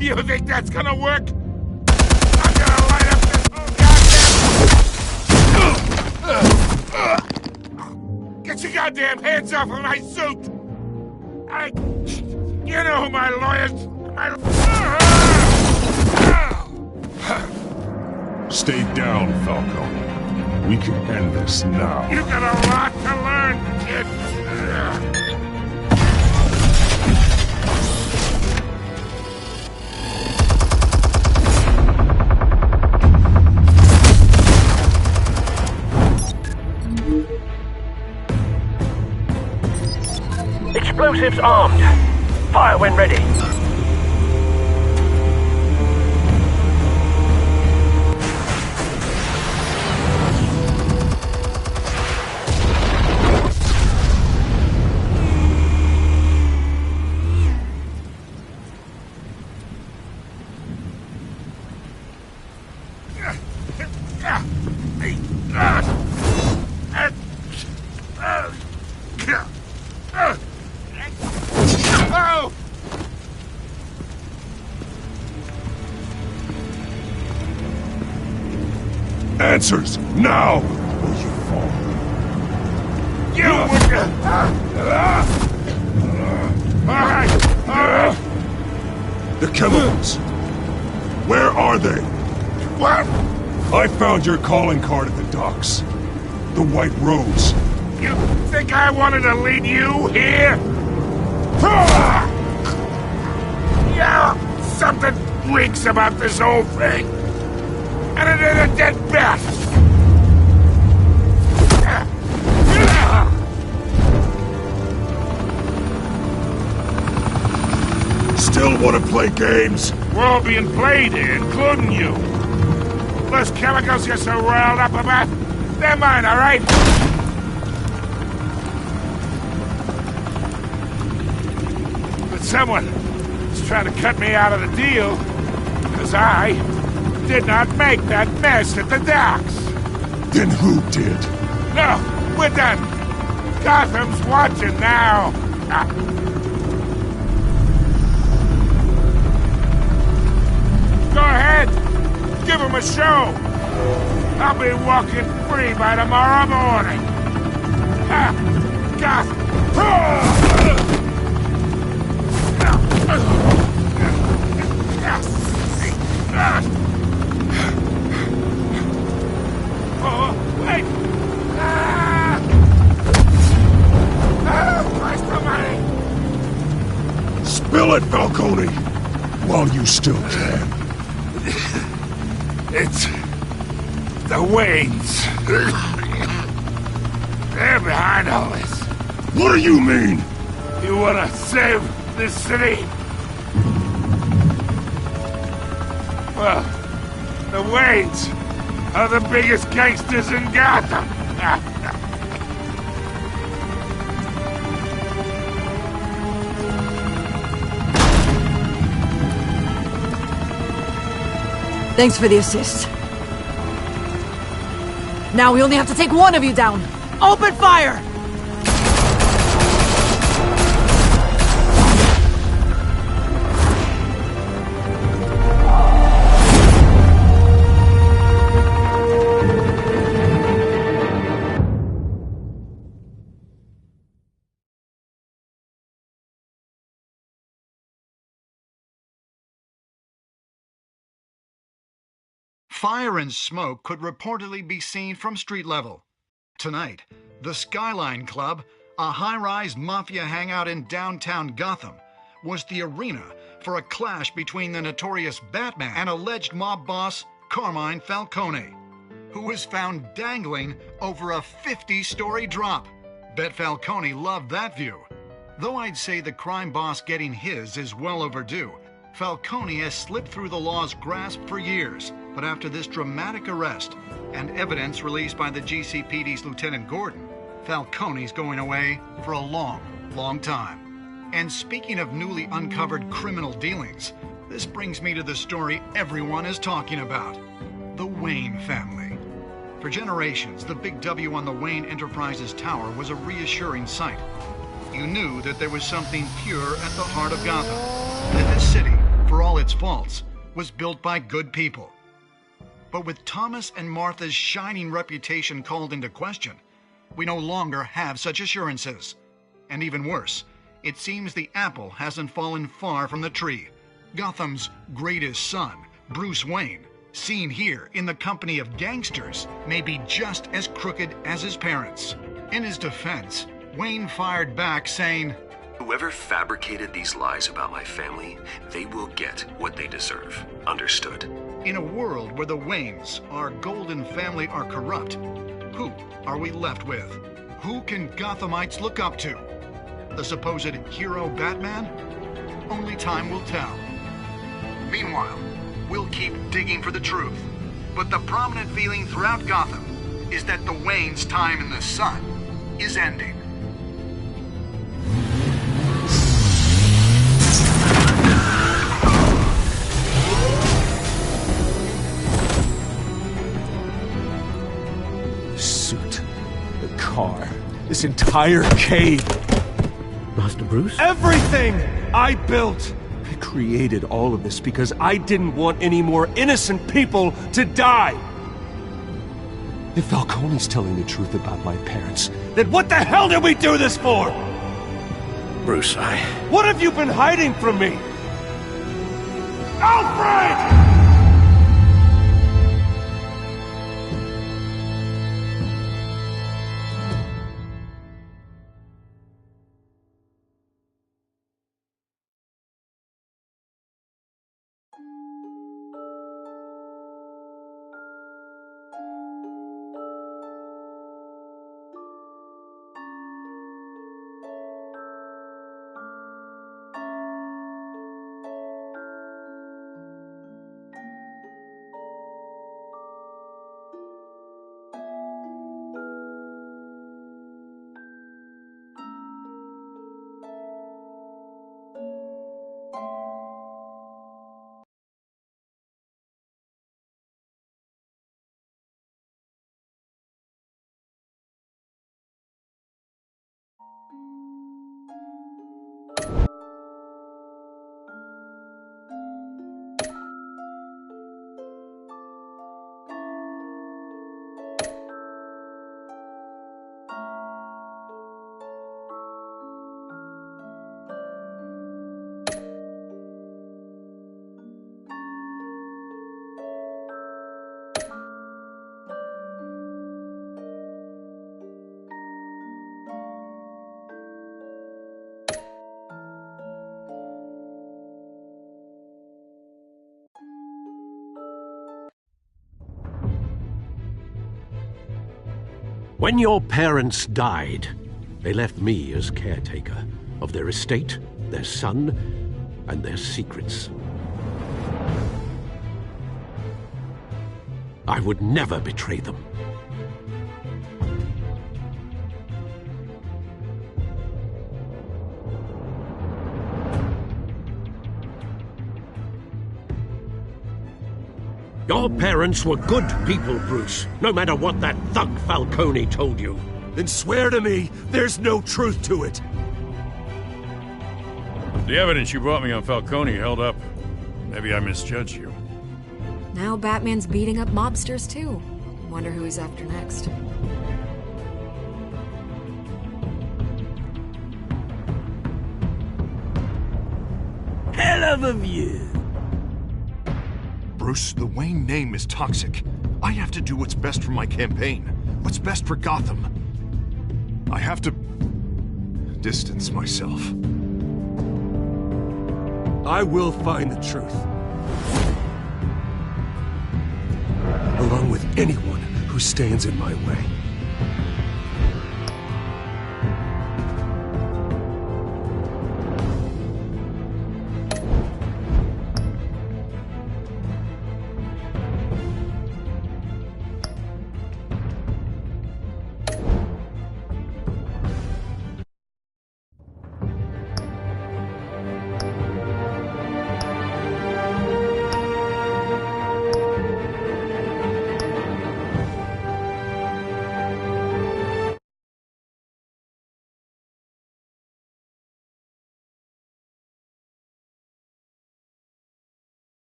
You think that's gonna work? I'm gonna light up this whole goddamn... Get your goddamn hands off of my suit! You know who my lawyers... Stay down, Falcone. We can end this now. You got a lot to learn, kid. Explosives armed. Fire when ready. Answers, now! Or you fall. You would... Alright! The chemicals. Where are they? What? I found your calling card at the docks. The White Rose. You think I wanted to lead you here? Yeah, something reeks about this whole thing. And it is a dead bat! Still want to play games? We're all being played here, including you. Those chemicals you're so riled up about, they're mine, all right? But someone is trying to cut me out of the deal, because I did not make that mess at the docks. Then who did? No, we're done. Gotham's watching now. Go ahead. Give him a show. I'll be walking free by tomorrow morning. Oh, wait! Christ almighty! Spill it, Falcone! While you still can. It's the Waynes. They're behind all this. What do you mean? You wanna save this city? Well, the Waynes are the biggest gangsters in Gotham. Thanks for the assist. Now we only have to take one of you down. Open fire! Fire and smoke could reportedly be seen from street level. Tonight, the Skyline Club, a high-rise mafia hangout in downtown Gotham, was the arena for a clash between the notorious Batman and alleged mob boss Carmine Falcone, who was found dangling over a 50-story drop. Bet Falcone loved that view. Though I'd say the crime boss getting his is well overdue, Falcone has slipped through the law's grasp for years. But after this dramatic arrest and evidence released by the GCPD's Lieutenant Gordon, Falcone's going away for a long, long time. And speaking of newly uncovered criminal dealings, this brings me to the story everyone is talking about: the Wayne family. For generations, the big W on the Wayne Enterprises Tower was a reassuring sight. You knew that there was something pure at the heart of Gotham, that this city, for all its faults, was built by good people. But with Thomas and Martha's shining reputation called into question, we no longer have such assurances. And even worse, it seems the apple hasn't fallen far from the tree. Gotham's greatest son, Bruce Wayne, seen here in the company of gangsters, may be just as crooked as his parents. In his defense, Wayne fired back saying, "Whoever fabricated these lies about my family, they will get what they deserve. Understood?" In a world where the Waynes, our golden family, are corrupt, who are we left with? Who can Gothamites look up to? The supposed hero Batman? Only time will tell. Meanwhile, we'll keep digging for the truth. But the prominent feeling throughout Gotham is that the Waynes' time in the sun is ending. Car. This entire cave. Master Bruce? Everything I built! I created all of this because I didn't want any more innocent people to die! If Falcone's telling the truth about my parents, then what the hell did we do this for? Bruce, What have you been hiding from me? Alfred! When your parents died, they left me as caretaker of their estate, their son, and their secrets. I would never betray them. Your parents were good people, Bruce, no matter what that thug Falcone told you. Then swear to me there's no truth to it. The evidence you brought me on Falcone held up. Maybe I misjudged you. Now Batman's beating up mobsters, too. Wonder who he's after next. Hell of a view. Bruce, the Wayne name is toxic. I have to do what's best for my campaign. What's best for Gotham. I have to distance myself. I will find the truth. Along with anyone who stands in my way.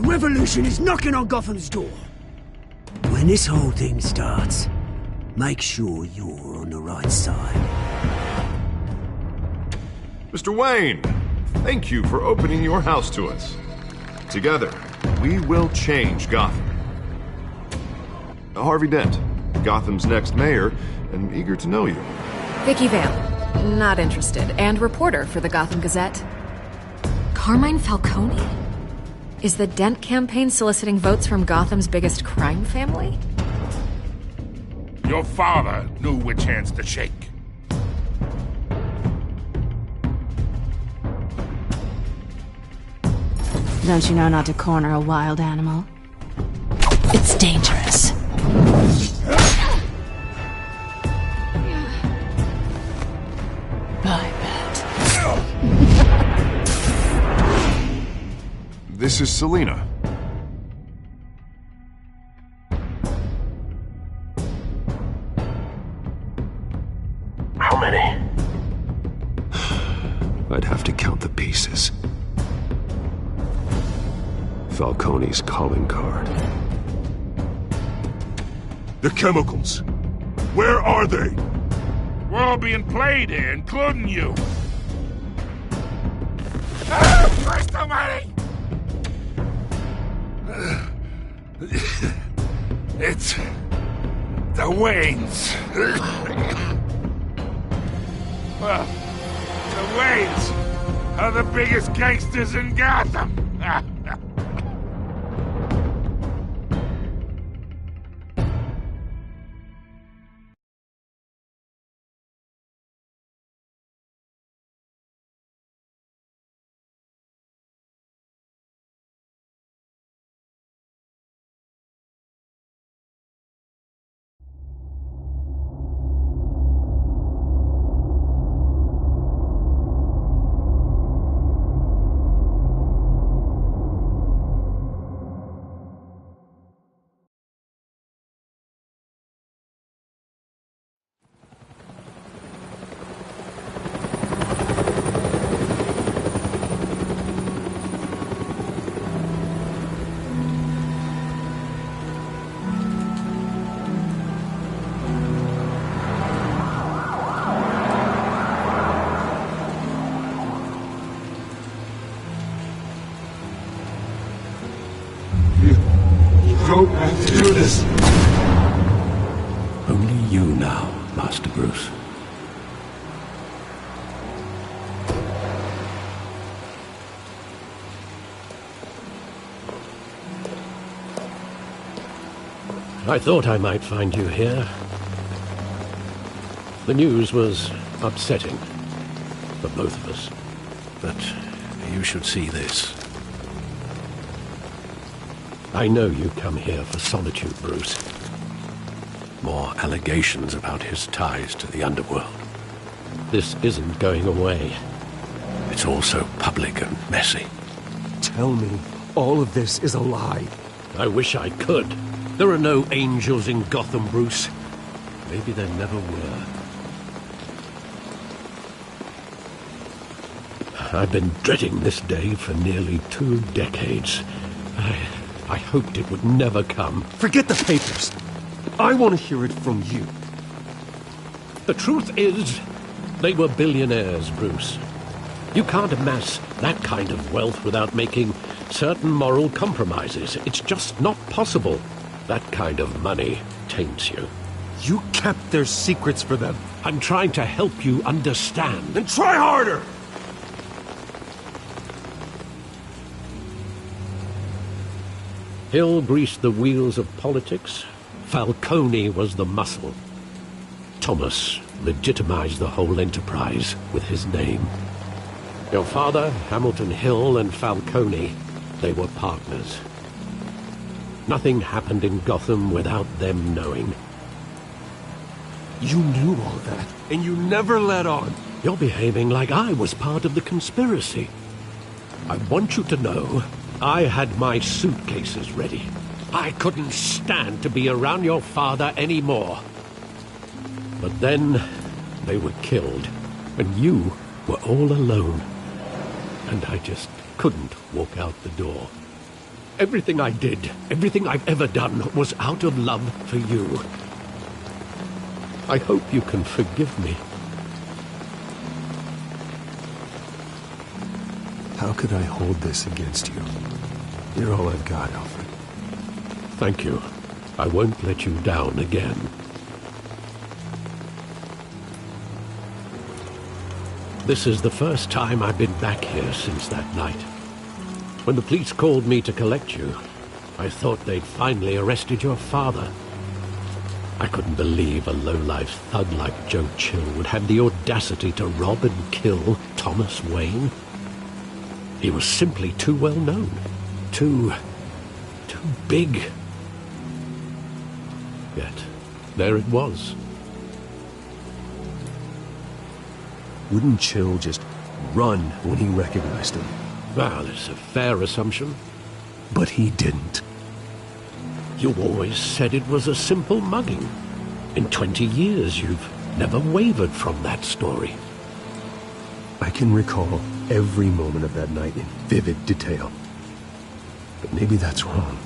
Revolution is knocking on Gotham's door. When this whole thing starts, make sure you're on the right side. Mr. Wayne, thank you for opening your house to us. Together, we will change Gotham. Harvey Dent, Gotham's next mayor, and eager to know you. Vicky Vale, not interested, and reporter for the Gotham Gazette. Carmine Falcone? Is the Dent campaign soliciting votes from Gotham's biggest crime family? Your father knew which hands to shake. Don't you know not to corner a wild animal? It's dangerous. Bye, Bat. This is Selina. How many? I'd have to count the pieces. Falcone's calling card. The chemicals. Where are they? We're all being played here, including you. Ah, Christ almighty! It's the Waynes. Well, the Waynes are the biggest gangsters in Gotham. Don't have to do this. Only you now, Master Bruce. I thought I might find you here. The news was upsetting for both of us. But you should see this. I know you come here for solitude, Bruce. More allegations about his ties to the underworld. This isn't going away. It's all so public and messy. Tell me, all of this is a lie. I wish I could. There are no angels in Gotham, Bruce. Maybe there never were. I've been dreading this day for nearly 2 decades. I hoped it would never come. Forget the papers. I want to hear it from you. The truth is, they were billionaires, Bruce. You can't amass that kind of wealth without making certain moral compromises. It's just not possible. That kind of money taints you. You kept their secrets for them. I'm trying to help you understand. Then try harder! Hill greased the wheels of politics. Falcone was the muscle. Thomas legitimized the whole enterprise with his name. Your father, Hamilton Hill, and Falcone, they were partners. Nothing happened in Gotham without them knowing. You knew all that, and you never let on. You're behaving like I was part of the conspiracy. I want you to know I had my suitcases ready. I couldn't stand to be around your father anymore. But then they were killed, and you were all alone. And I just couldn't walk out the door. Everything I did, everything I've ever done, was out of love for you. I hope you can forgive me. How could I hold this against you? You're all I've got, Alfred. Thank you. I won't let you down again. This is the first time I've been back here since that night. When the police called me to collect you, I thought they'd finally arrested your father. I couldn't believe a low-life thug like Joe Chill would have the audacity to rob and kill Thomas Wayne. He was simply too well known. Too big. Yet, there it was. Wouldn't Chill just run when he recognized him? Well, it's a fair assumption. But he didn't. You always said it was a simple mugging. In 20 years, you've never wavered from that story. I can recall every moment of that night in vivid detail. But maybe that's wrong.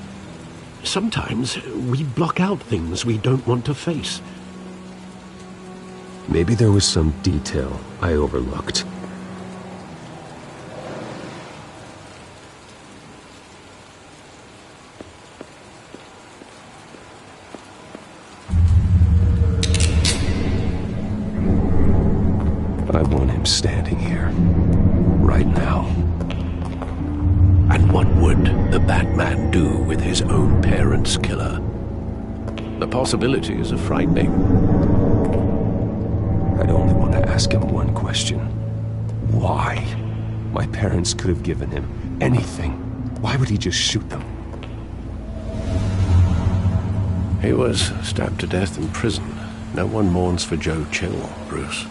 Sometimes we block out things we don't want to face. Maybe there was some detail I overlooked. I want him standing here, right now. And what would the Batman do with his own parents' killer? The possibilities are frightening. I'd only want to ask him one question. Why? My parents could have given him anything. Why would he just shoot them? He was stabbed to death in prison. No one mourns for Joe Chill, Bruce.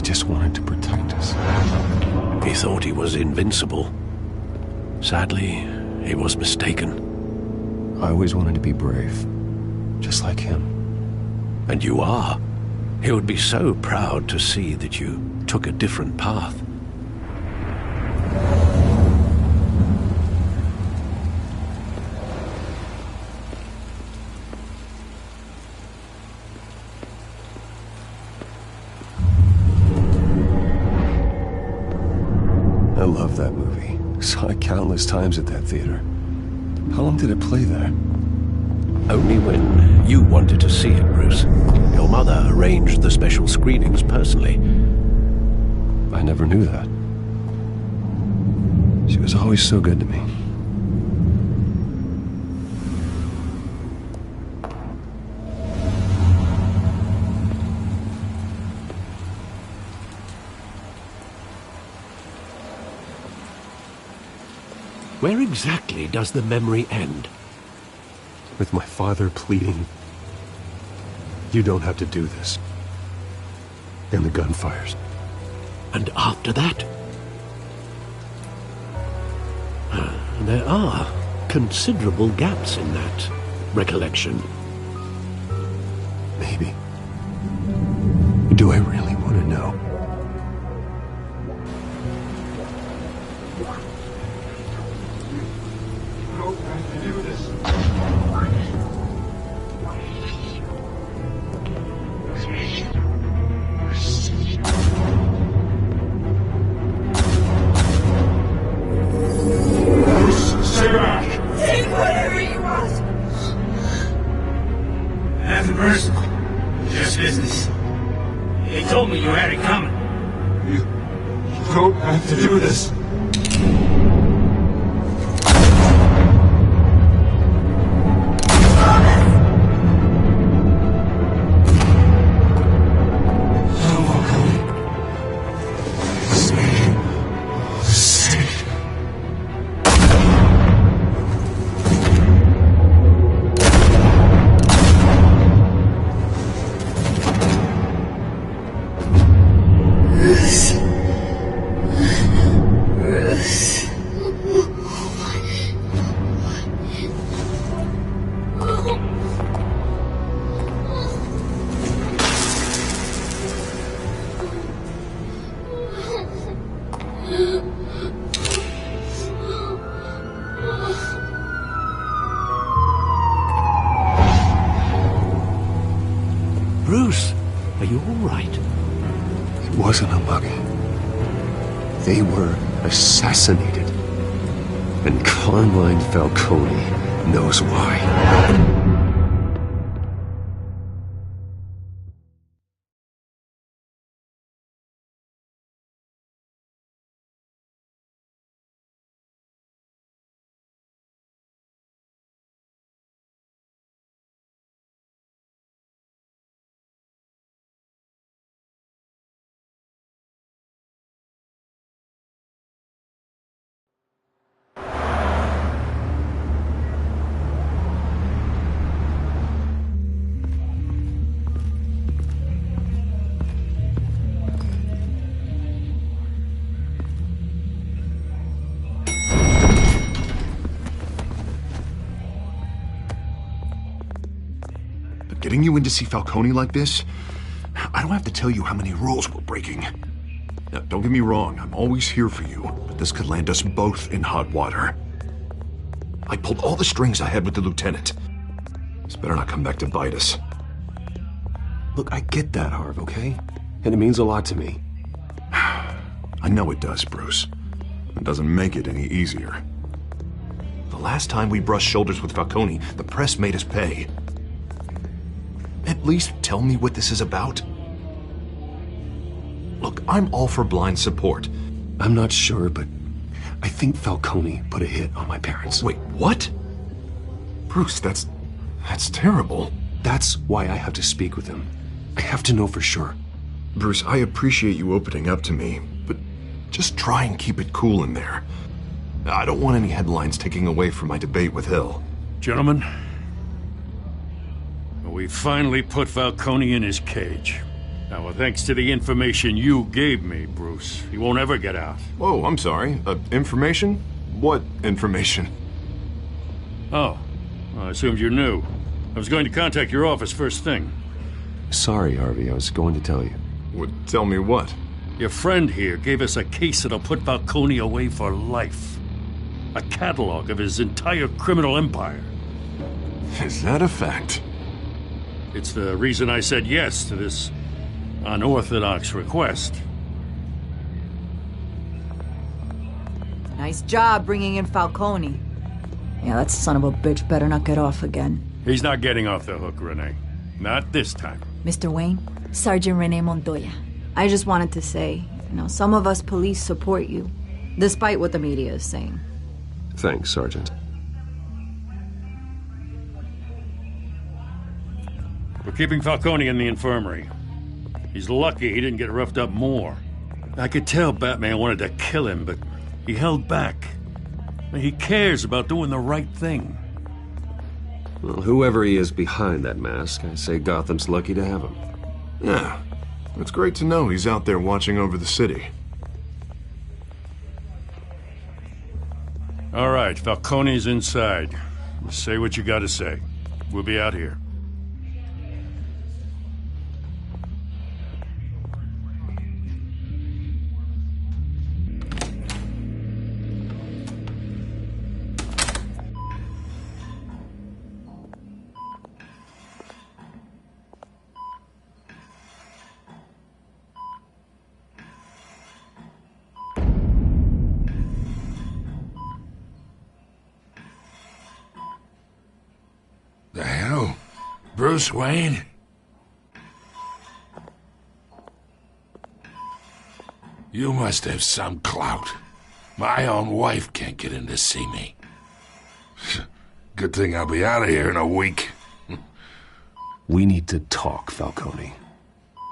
Just wanted to protect us. He thought he was invincible. Sadly, he was mistaken. I always wanted to be brave, just like him. And you are. He would be so proud to see that you took a different path. I love that movie. Saw it countless times at that theater. How long did it play there? Only when you wanted to see it, Bruce. Your mother arranged the special screenings personally. I never knew that. She was always so good to me. Where exactly does the memory end? With my father pleading, "You don't have to do this." And the gunfires. And after that? There are considerable gaps in that recollection. Maybe. Do I really want to know? Take whatever you want. Nothing personal. Just business. They told me you had it coming. You don't have to do this. Bruce, are you all right? It wasn't a mug. They were assassinated. And Carmine Falcone knows why. Getting you in to see Falcone like this? I don't have to tell you how many rules we're breaking. Now, don't get me wrong, I'm always here for you, but this could land us both in hot water. I pulled all the strings I had with the lieutenant. This better not come back to bite us. Look, I get that, Harv, okay? And it means a lot to me. I know it does, Bruce. It doesn't make it any easier. The last time we brushed shoulders with Falcone, the press made us pay. At least tell me what this is about. Look, I'm all for blind support. I'm not sure, but I think Falcone put a hit on my parents. Wait, what? Bruce, that's terrible. That's why I have to speak with him. I have to know for sure. Bruce, I appreciate you opening up to me, but just try and keep it cool in there. I don't want any headlines taking away from my debate with Hill. Gentlemen, we finally put Falcone in his cage. Now, thanks to the information you gave me, Bruce, he won't ever get out. Whoa, I'm sorry. Information? What information? Oh, well, I assumed you knew. I was going to contact your office first thing. Sorry, Harvey, I was going to tell you. Well, tell me what? Your friend here gave us a case that'll put Falcone away for life. A catalog of his entire criminal empire. Is that a fact? It's the reason I said yes to this unorthodox request. Nice job bringing in Falcone. Yeah, that son of a bitch better not get off again. He's not getting off the hook, Renee. Not this time. Mr. Wayne, Sergeant Renee Montoya. I just wanted to say, some of us police support you, despite what the media is saying. Thanks, Sergeant. We're keeping Falcone in the infirmary. He's lucky he didn't get roughed up more. I could tell Batman wanted to kill him, but he held back. He cares about doing the right thing. Well, whoever he is behind that mask, I say Gotham's lucky to have him. Yeah, it's great to know he's out there watching over the city. All right, Falcone's inside. Say what you gotta say. We'll be out here. The hell? Bruce Wayne? You must have some clout. My own wife can't get in to see me. Good thing I'll be out of here in a week. We need to talk, Falcone.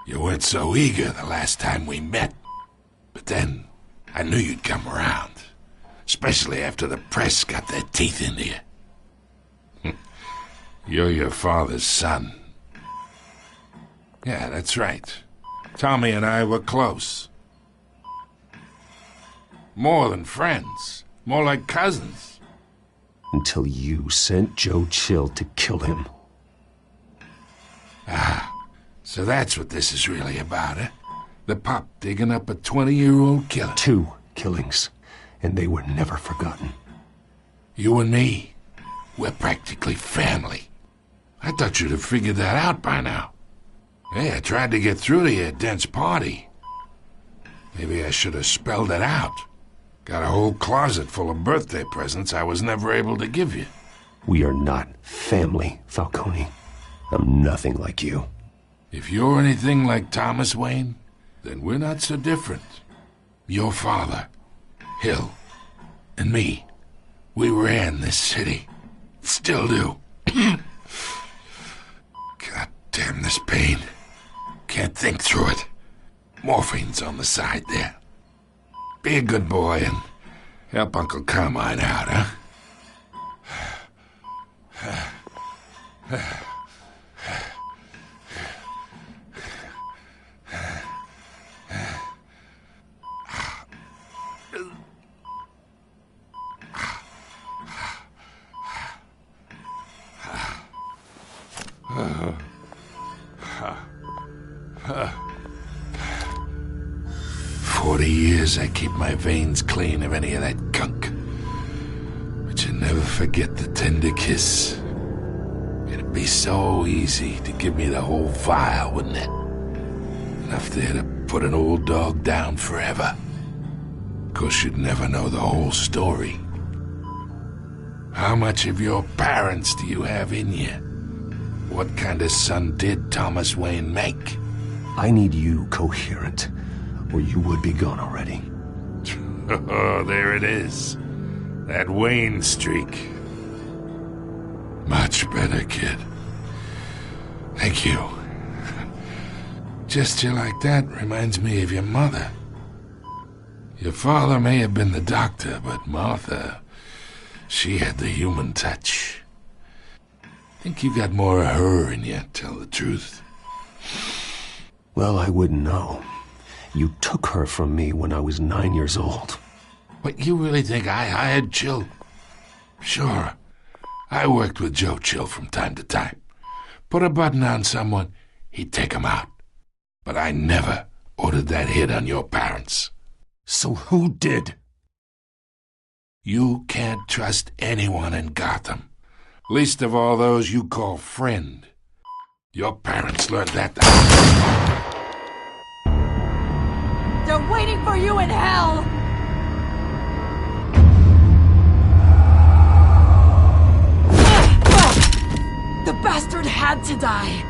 You weren't so eager the last time we met. But then, I knew you'd come around. Especially after the press got their teeth into you. You're your father's son. Yeah, that's right. Tommy and I were close. More than friends. More like cousins. Until you sent Joe Chill to kill him. Ah, so that's what this is really about, eh? The pup digging up a 20-year-old killer. 2 killings, and they were never forgotten. You and me, we're practically family. I thought you'd have figured that out by now. Hey, I tried to get through to your dense party. Maybe I should have spelled it out. Got a whole closet full of birthday presents I was never able to give you. We are not family, Falcone. I'm nothing like you. If you're anything like Thomas Wayne, then we're not so different. Your father, Hill, and me, we ran this city. Still do. God damn this pain. Can't think through it. Morphine's on the side there. Be a good boy and help Uncle Carmine out, huh? I keep my veins clean of any of that gunk. But you never forget the tender kiss. It'd be so easy to give me the whole vial, wouldn't it? Enough there to put an old dog down forever. Of course, you'd never know the whole story. How much of your parents do you have in you? What kind of son did Thomas Wayne make? I need you coherent, or you would be gone already. Oh, there it is. That Wayne streak. Much better, kid. Thank you. Gesture like that reminds me of your mother. Your father may have been the doctor, but Martha, she had the human touch. Think you got more of her in you, tell the truth. Well, I wouldn't know. You took her from me when I was 9 years old. But you really think I hired Chill? Sure. I worked with Joe Chill from time to time. Put a button on someone, he'd take him out. But I never ordered that hit on your parents. So who did? You can't trust anyone in Gotham. Least of all those you call friend. Your parents learned that. They're waiting for you in hell! to die.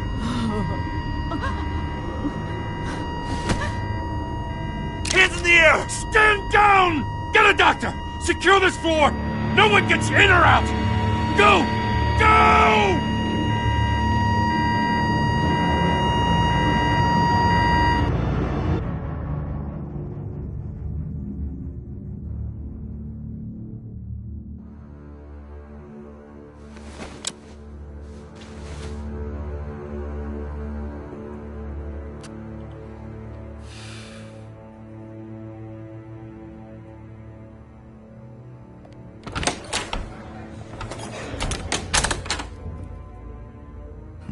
Hands in the air! Stand down! Get a doctor! Secure this floor! No one gets in or out! Go! Go!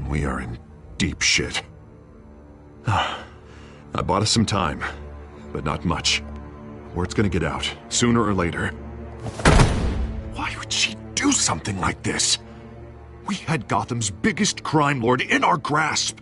We are in deep shit. I bought us some time, but not much. Word's gonna get out, sooner or later. Why would she do something like this? We had Gotham's biggest crime lord in our grasp.